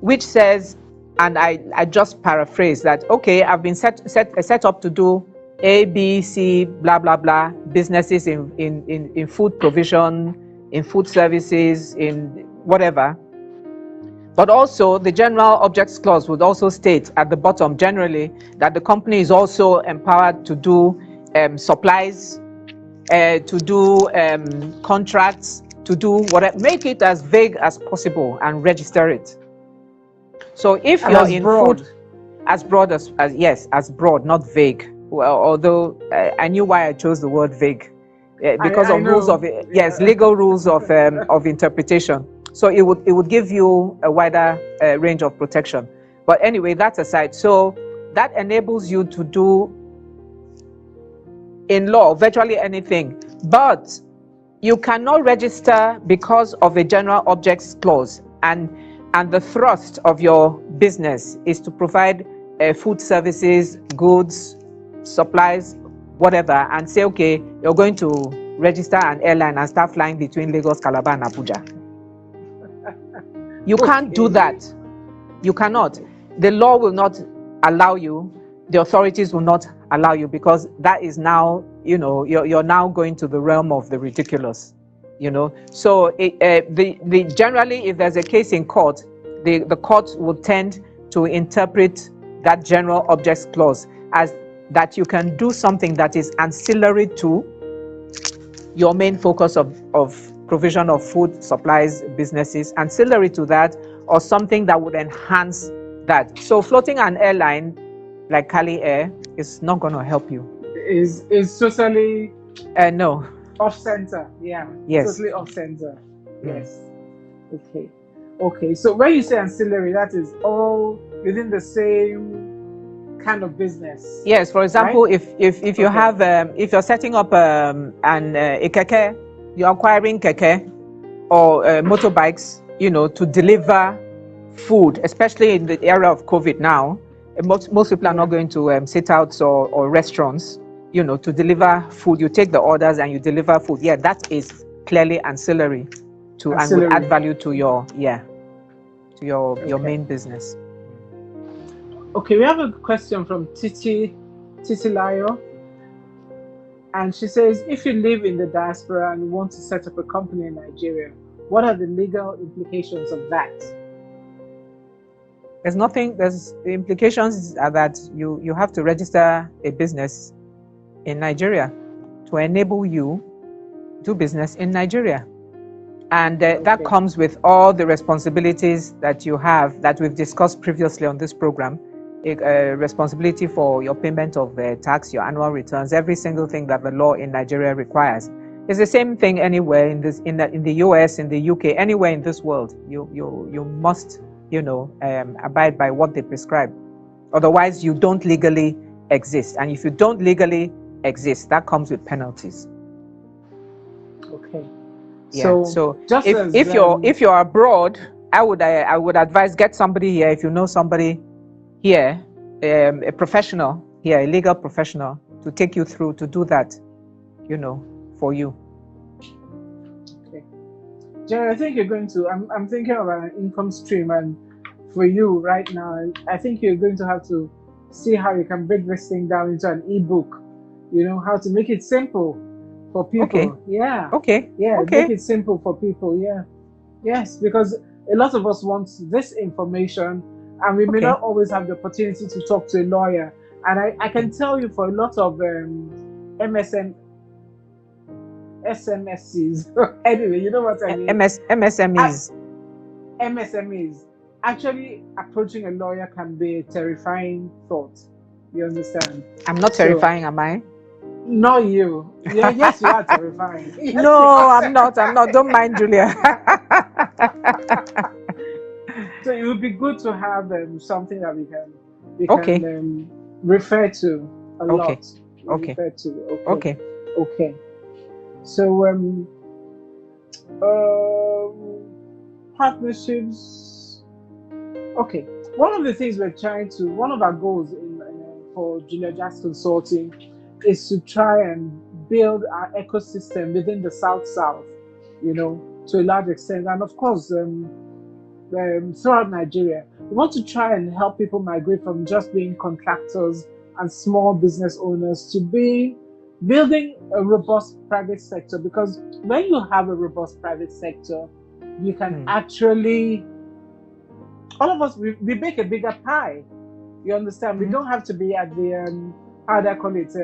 which says, and I just paraphrase that, okay, I've been set up to do A, B, C, blah, blah, blah, businesses in food provision, in food services, in whatever. But also the general objects clause would also state at the bottom generally that the company is also empowered to do supplies, to do contracts, to do whatever. Make it as vague as possible and register it. So if you're in food, as broad as broad, not vague. Well, although I knew why I chose the word vague, because of rules of legal rules of interpretation. So it would give you a wider range of protection. But anyway, that aside, so that enables you to do in law virtually anything, but you cannot register because of a general objects clause, and the thrust of your business is to provide food services, goods, supplies, whatever, and say, okay, you're going to register an airline and start flying between Lagos, Calabar, and Abuja. You can't do that. You cannot. The law will not allow you. The authorities will not allow you, because that is now, you're now going to the realm of the ridiculous. So generally, if there's a case in court, the court will tend to interpret that general objects clause as that you can do something that is ancillary to your main focus of provision of food supplies businesses, ancillary to that, or something that would enhance that. So floating an airline like Cali Air is not going to help you. Is totally no. Off center. Yeah. Yes. Totally off center. Yes. Okay. So when you say ancillary, that is all within the same kind of business. Yes. For example, right? if you have if you're setting up a keke, you're acquiring keke or motorbikes, to deliver food, especially in the era of COVID now. Most people are not going to sit outs or restaurants, to deliver food. You take the orders and you deliver food. Yeah, that is clearly ancillary to and will add value to your main business. Okay, we have a question from Titi Layo, and she says, if you live in the diaspora and you want to set up a company in Nigeria, what are the legal implications of that? The implications are that you have to register a business in Nigeria to enable you do business in Nigeria. And that comes with all the responsibilities that you have, that we've discussed previously on this program. Responsibility for your payment of tax, your annual returns, every single thing that the law in Nigeria requires. It's the same thing anywhere in the US, in the UK, anywhere in this world. You must abide by what they prescribe. Otherwise, you don't legally exist. And if you don't legally exist, that comes with penalties. Okay. Yeah. So if you're abroad, I would advise, get somebody here. If you know somebody here, a professional here, a legal professional, to take you through to do that, for you. Jerry, I think you're going to, I'm thinking of an income stream, and for you right now, I think you're going to have to see how you can break this thing down into an ebook, how to make it simple for people. Okay. Yeah. Okay. Yeah, okay. Make it simple for people. Yeah. Yes, because a lot of us want this information, and we may not always have the opportunity to talk to a lawyer. And I can tell you, for a lot of SMSCs. Anyway, you know what I mean? MSMEs. MSMEs. Actually, approaching a lawyer can be a terrifying thought. You understand? I'm not terrifying, am I? Not you. Yeah, yes, you are terrifying. Yes, no, I'm not. Don't mind, Julia. So it would be good to have something that we can refer to a lot. Refer to. Okay. So partnerships. Okay. One of the things one of our goals for Julia Jacks Consulting is to try and build our ecosystem within the South, to a large extent. And of course, throughout Nigeria, we want to try and help people migrate from just being contractors and small business owners to building a robust private sector. Because when you have a robust private sector, you can actually, all of us, we make a bigger pie. You understand? We don't have to be at the how do I call it,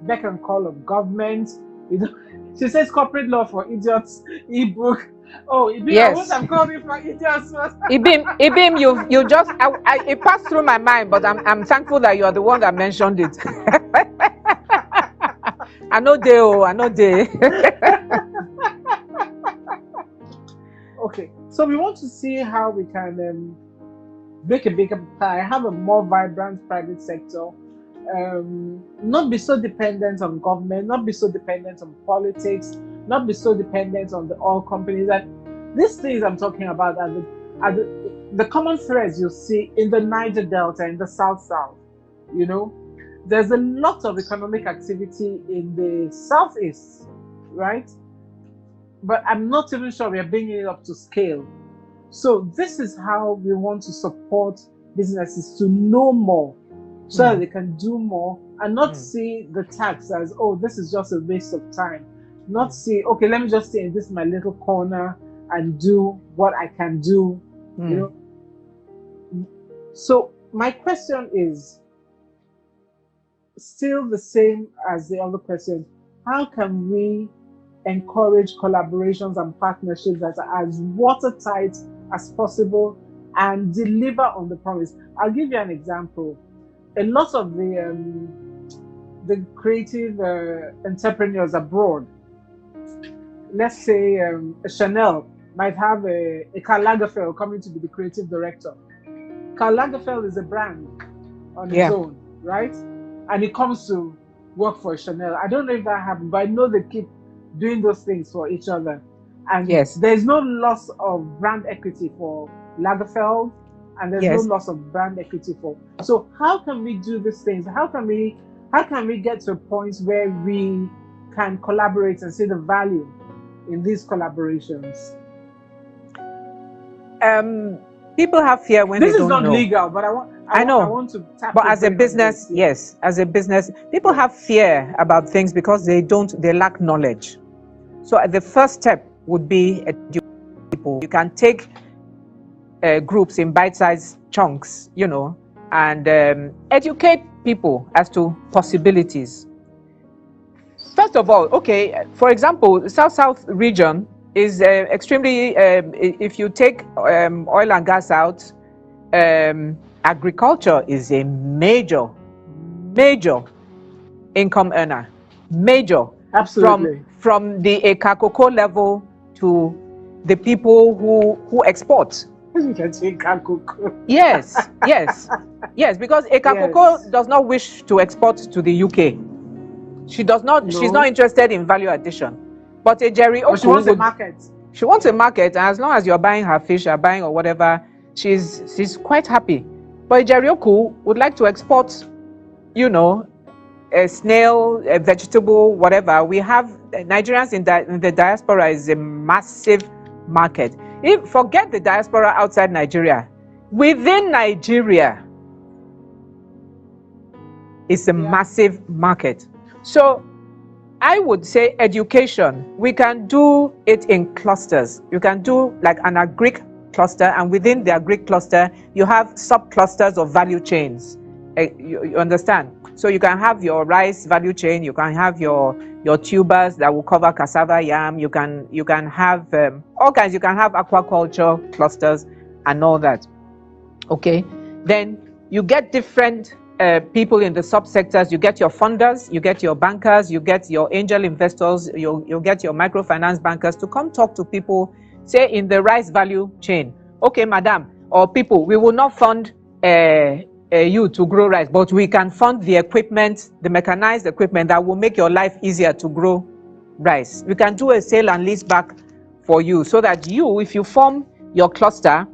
beck and call of government. She says corporate law for idiots ebook. Oh, Ibim, yes. I'm calling for idiots. Ibim, you just it passed through my mind, but I'm thankful that you are the one that mentioned it. I know they. Okay, so we want to see how we can make a bigger pie, have a more vibrant private sector, not be so dependent on government, not be so dependent on politics, not be so dependent on the oil companies. And these things I'm talking about are the common threads you see in the Niger Delta, in the South. There's a lot of economic activity in the Southeast, right? But I'm not even sure we are bringing it up to scale. So this is how we want to support businesses to know more so that they can do more and not see the tax as, oh, this is just a waste of time. Not see, okay, let me just stay in this my little corner and do what I can do, you know. So my question is still the same as the other question. How can we encourage collaborations and partnerships that are as watertight as possible and deliver on the promise? I'll give you an example. A lot of the creative entrepreneurs abroad, let's say Chanel might have a Karl Lagerfeld coming to be the creative director. Karl Lagerfeld is a brand on its own, right? And it comes to work for Chanel. I don't know if that happened, but I know they keep doing those things for each other. And there's no loss of brand equity for Lagerfeld, and there's no loss of brand equity for. So how can we do these things? How can we get to a point where we can collaborate and see the value in these collaborations? People have fear when they don't know. This is not legal, but I want to tap. But as a business, yes, as a business, people have fear about things because they lack knowledge. So the first step would be educate people. You can take groups in bite-sized chunks, you know, and educate people as to possibilities. First of all, okay, for example, the South region is extremely, if you take oil and gas out, agriculture is a major income earner. Major. Absolutely. From the acre cocoa level to the people who export. You can say acre cocoa. Yes, because acre cocoa does not wish to export to the UK. She does not. No. She's not interested in value addition. But a Jerry Oku, she wants a market. She wants a market, and as long as you're buying her fish, or buying or whatever, she's quite happy. But a Jerry Oku would like to export, you know, a snail, a vegetable, whatever. We have Nigerians in the diaspora is a massive market. Forget the diaspora outside Nigeria. Within Nigeria, it's a massive market. So I would say education, we can do it in clusters. You can do like an agric cluster, and within the agric cluster, you have sub-clusters of value chains. You understand? So you can have your rice value chain, you can have your tubers that will cover cassava, yam, you can have all kinds, you can have aquaculture clusters and all that. Okay, then you get different people in the subsectors. You get your funders, you get your bankers, you get your angel investors, you'll get your microfinance bankers to come talk to people, say in the rice value chain. Okay, madam, or people, we will not fund you to grow rice, but we can fund the equipment, the mechanized equipment that will make your life easier to grow rice. We can do a sale and lease back for you so that you, if you form your cluster,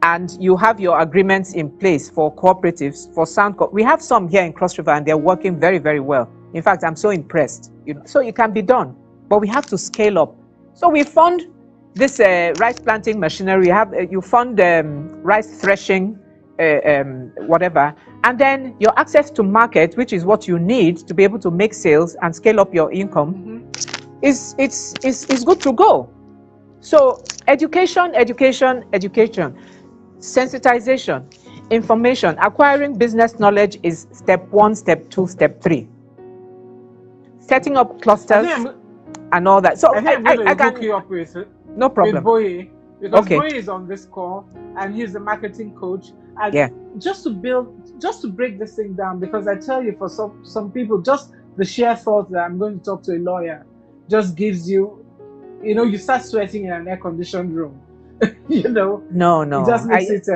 and you have your agreements in place for cooperatives, for sound. We have some here in Cross River, and they're working very, very well. In fact, I'm so impressed. So it can be done, but we have to scale up. So we fund this rice planting machinery. You fund rice threshing, whatever, and then your access to market, which is what you need to be able to make sales and scale up your income, is good to go. So education. Sensitization, information, acquiring business knowledge is step 1, step 2, step 3. Setting up clusters and all that. So I can hook you up with it. No problem. With Boye, because Boye is on this call and he's the marketing coach. And just to break this thing down, because I tell you, for some people, just the sheer thought that I'm going to talk to a lawyer just gives you, you start sweating in an air-conditioned room. No. It just makes it,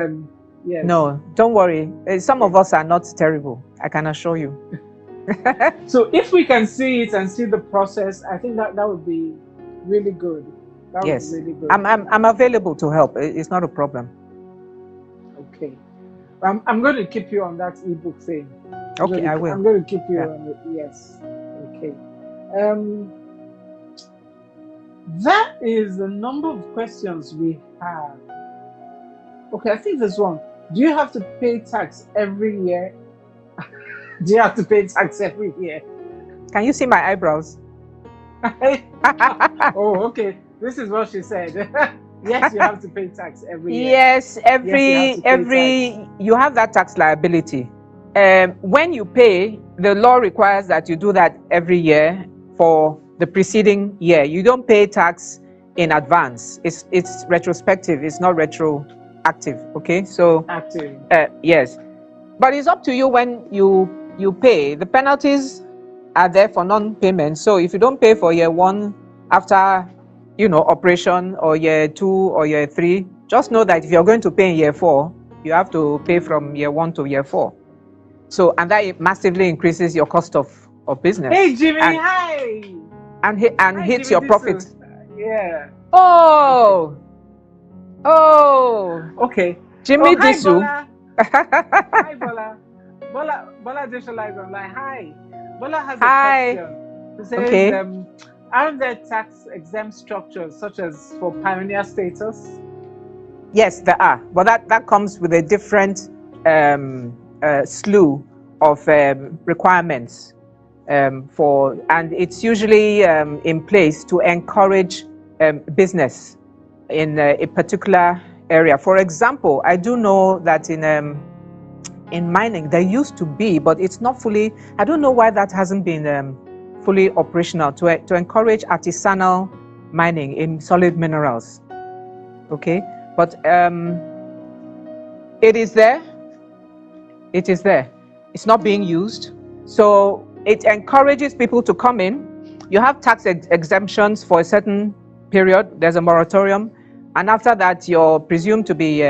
yes. No, don't worry. Some of us are not terrible, I can assure you. So if we can see it and see the process, I think that would be really good. That would be really good. I'm available to help. It's not a problem. Okay. I'm going to keep you on that ebook thing. Okay, I will. I'm going to keep you on it. Yes. Okay. That is the number of questions we have. Okay, I think this one. Do you have to pay tax every year? Do you have to pay tax every year? Can you see my eyebrows? Oh, okay. This is what she said. Yes, you have to pay tax every year. Yes, Yes, you have to pay tax. every you have that tax liability. When you pay, the law requires that you do that every year for the preceding year. You don't pay tax in advance. It's retrospective. It's not retroactive. Okay, so Active. yes, but it's up to you when you pay. The penalties are there for non-payment. So if you don't pay for year one after operation, or year two or year three, just know that if you're going to pay in year four, you have to pay from year one to year four. So, and that massively increases your cost of business. Hey, Jimmy, and, hi. And Hi, hits Jimmy, your this profit. is- yeah. Oh, oh, Okay. Jimmy hi, Disu. Bola. Hi, Bola. Bola visualize online. Hi. Bola has a Hi. question. It says, Okay. aren't there tax exempt structures such as for pioneer status? Yes, there are, but that comes with a different slew of requirements and it's usually in place to encourage business in a particular area. For example, I do know that in mining there used to be, but it's not fully. I don't know why that hasn't been fully operational to encourage artisanal mining in solid minerals. Okay, but it is there. It is there. It's not being used, so it encourages people to come in. You have tax exemptions for a certain period. There's a moratorium, and after that, you're presumed to be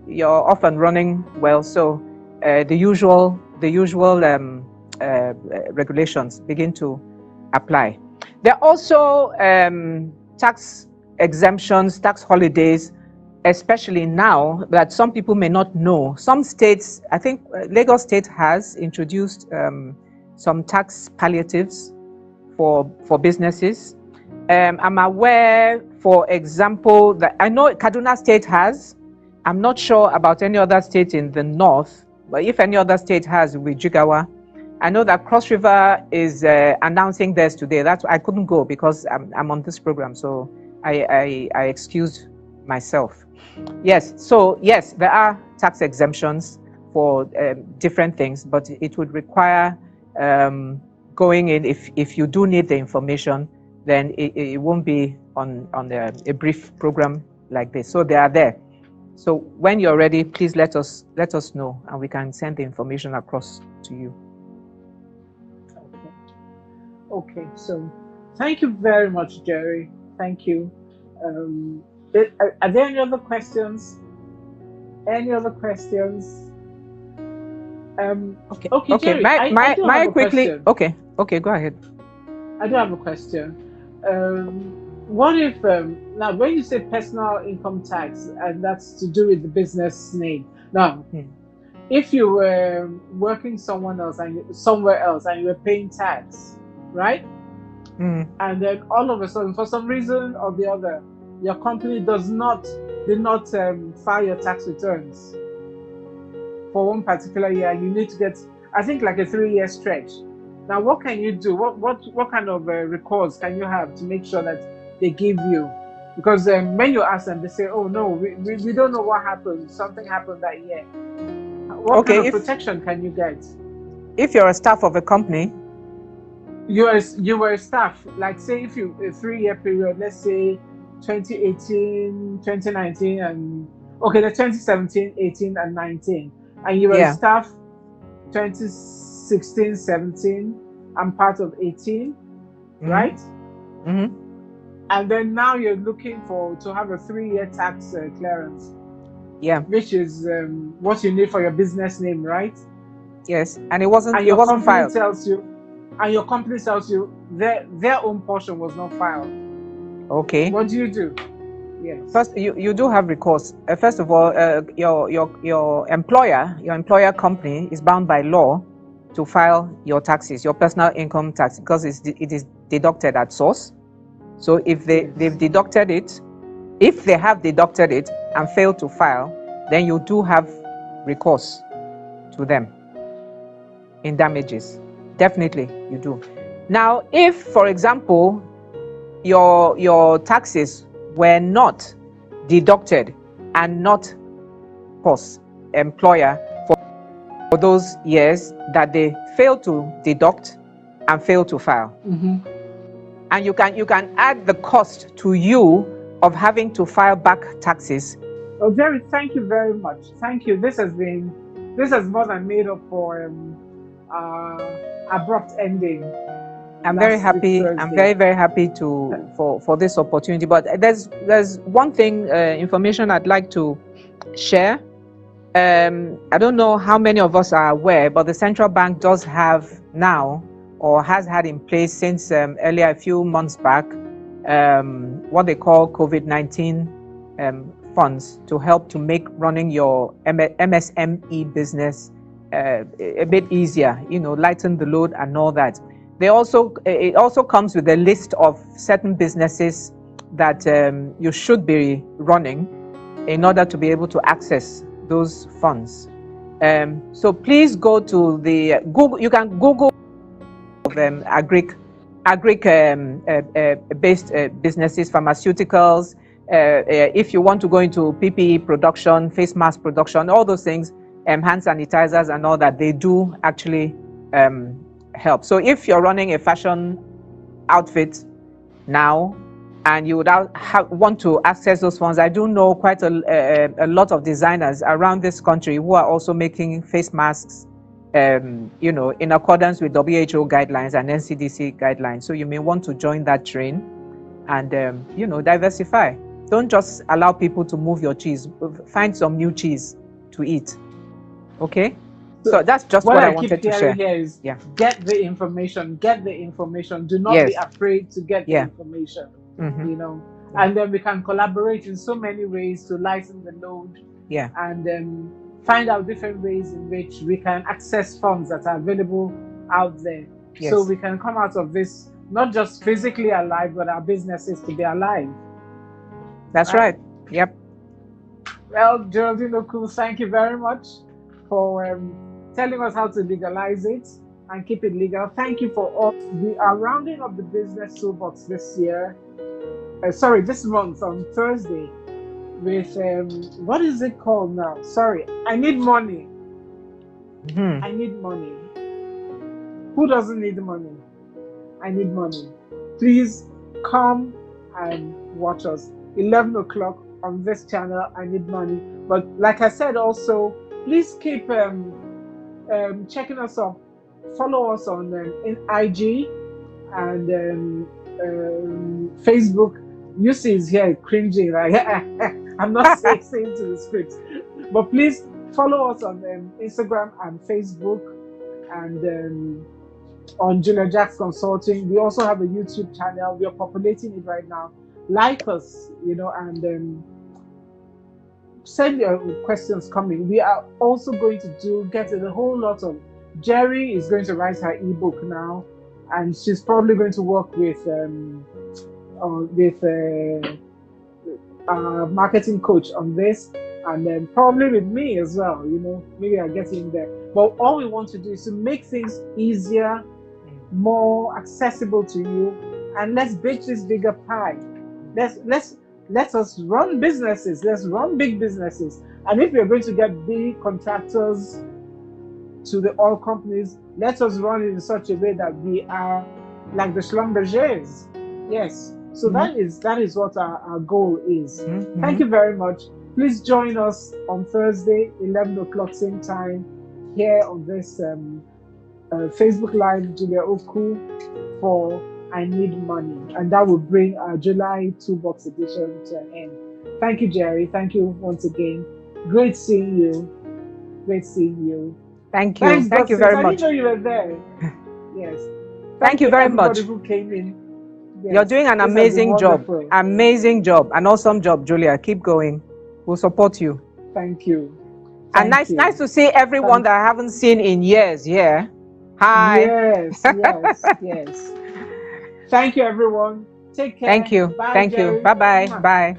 you're off and running well. So the usual regulations begin to apply. There are also tax exemptions, tax holidays, especially now that some people may not know. Some states, I think Lagos State has introduced some tax palliatives for businesses. I'm aware, for example, that I know Kaduna State has. I'm not sure about any other state in the north, but if any other state has, with Jigawa. I know that Cross River is announcing theirs today. That's I couldn't go because I'm on this program, so I excused myself. Yes, so yes, there are tax exemptions for different things, but it would require going in. If you do need the information, then it won't be on a brief program like this. So they are there. So when you're ready, please let us know, and we can send the information across to you. Okay. So thank you very much, Jerry. Thank you. Are there any other questions? Any other questions? Okay, Jerry, I do have a quickly. question. Okay, go ahead. I do have a question. What if now when you say personal income tax, and that's to do with the business name? Now, if you were working somewhere else and you were paying tax, right? And then all of a sudden, for some reason or the other, your company did not file your tax returns for one particular year. You need to get, I think, like a 3-year stretch. Now, what can you do? What kind of recourse can you have to make sure that they give you? Because when you ask them, they say, "Oh no, we don't know what happened. Something happened that year." What kind of protection can you get? If you're a staff of a company, you were a staff. Like, say, if you a 3-year period, let's say 2018, 2019, and okay, the 2017, 18, and 19, and you were a staff 2016, 17, and part of 18, right? And then now you're looking to have a 3-year tax clearance. Yeah. Which is what you need for your business name, right? Yes. And it wasn't filed. And your company tells you their own portion was not filed. Okay. What do you do? Yes. First, you do have recourse. First of all, your employer company is bound by law to file your taxes, your personal income tax, because it is deducted at source. So if they've deducted it, if they have deducted it and failed to file, then you do have recourse to them in damages. Definitely, you do. Now, if, for example, your taxes were not deducted and not, of course, employer for those years that they failed to deduct and failed to file. And you can add the cost to you of having to file back taxes. Oh, Jerry, thank you very much. Thank you. This has more than made up for abrupt ending. I'm very happy. I'm very, very happy for this opportunity. But there's one thing, information I'd like to share. I don't know how many of us are aware, but the central bank does have now, or has had in place since earlier, a few months back, what they call COVID-19 funds to help to make running your MSME business a bit easier, lighten the load and all that. It also comes with a list of certain businesses that you should be running in order to be able to access those funds. So please go to the Google. You can Google agric based businesses, pharmaceuticals. If you want to go into PPE production, face mask production, all those things, hand sanitizers and all that, they do actually help. So if you're running a fashion outfit now and you would want to access those funds, I do know quite a lot of designers around this country who are also making face masks, in accordance with WHO guidelines and NCDC guidelines. So you may want to join that train and, diversify. Don't just allow people to move your cheese. Find some new cheese to eat. Okay? So that's just what I wanted to share. Here is get the information. Do not be afraid to get the information. And then we can collaborate in so many ways to lighten the load. And find out different ways in which we can access funds that are available out there. So we can come out of this not just physically alive, but our businesses to be alive. That's right. Yep. Well, Geraldine Oku, thank you very much for telling us how to legalize it and keep it legal. Thank you for all. We are rounding up the business toolbox this month on Thursday with what is it called now? Sorry, I need money. I need money. Who doesn't need money? I need money. Please come and watch us 11 o'clock on this channel. I need money. But like I said, also please keep checking us up. Follow us on in IG and Facebook. Yusi is here cringing like I'm not saying to the script, but please follow us on Instagram and Facebook and on Julia Jacks Consulting. We also have a YouTube channel. We are populating it right now. Like us, and send your questions coming. We are also going to get a whole lot of. Jerry is going to write her ebook now, and she's probably going to work with a marketing coach on this, and then probably with me as well. Maybe I'll get in there. But all we want to do is to make things easier, more accessible to you, and let's bake this bigger pie. Let us run businesses. Let's run big businesses. And if we're going to get big contractors to the oil companies, let us run it in such a way that we are like the Schlumbergers. Yes. So that is what our goal is. Thank you very much. Please join us on Thursday, 11 o'clock same time, here on this Facebook Live, Julia Oku, for I Need Money. And that will bring our July Toolbox edition to an end. Thank you, Jerry. Thank you once again. Great seeing you. Thank you. Thanks, Thank you very much. I didn't know you were there. Yes. Thank you very much. Who came in. Yes. You're doing an amazing job. Amazing job. An awesome job, Julia. Keep going. We'll support you. Thank you. And nice to see everyone that I haven't seen in years. Yeah. Hi. Yes. Thank you, everyone. Take care. Thank you. Bye, Thank Jerry. you. Bye-bye. Bye.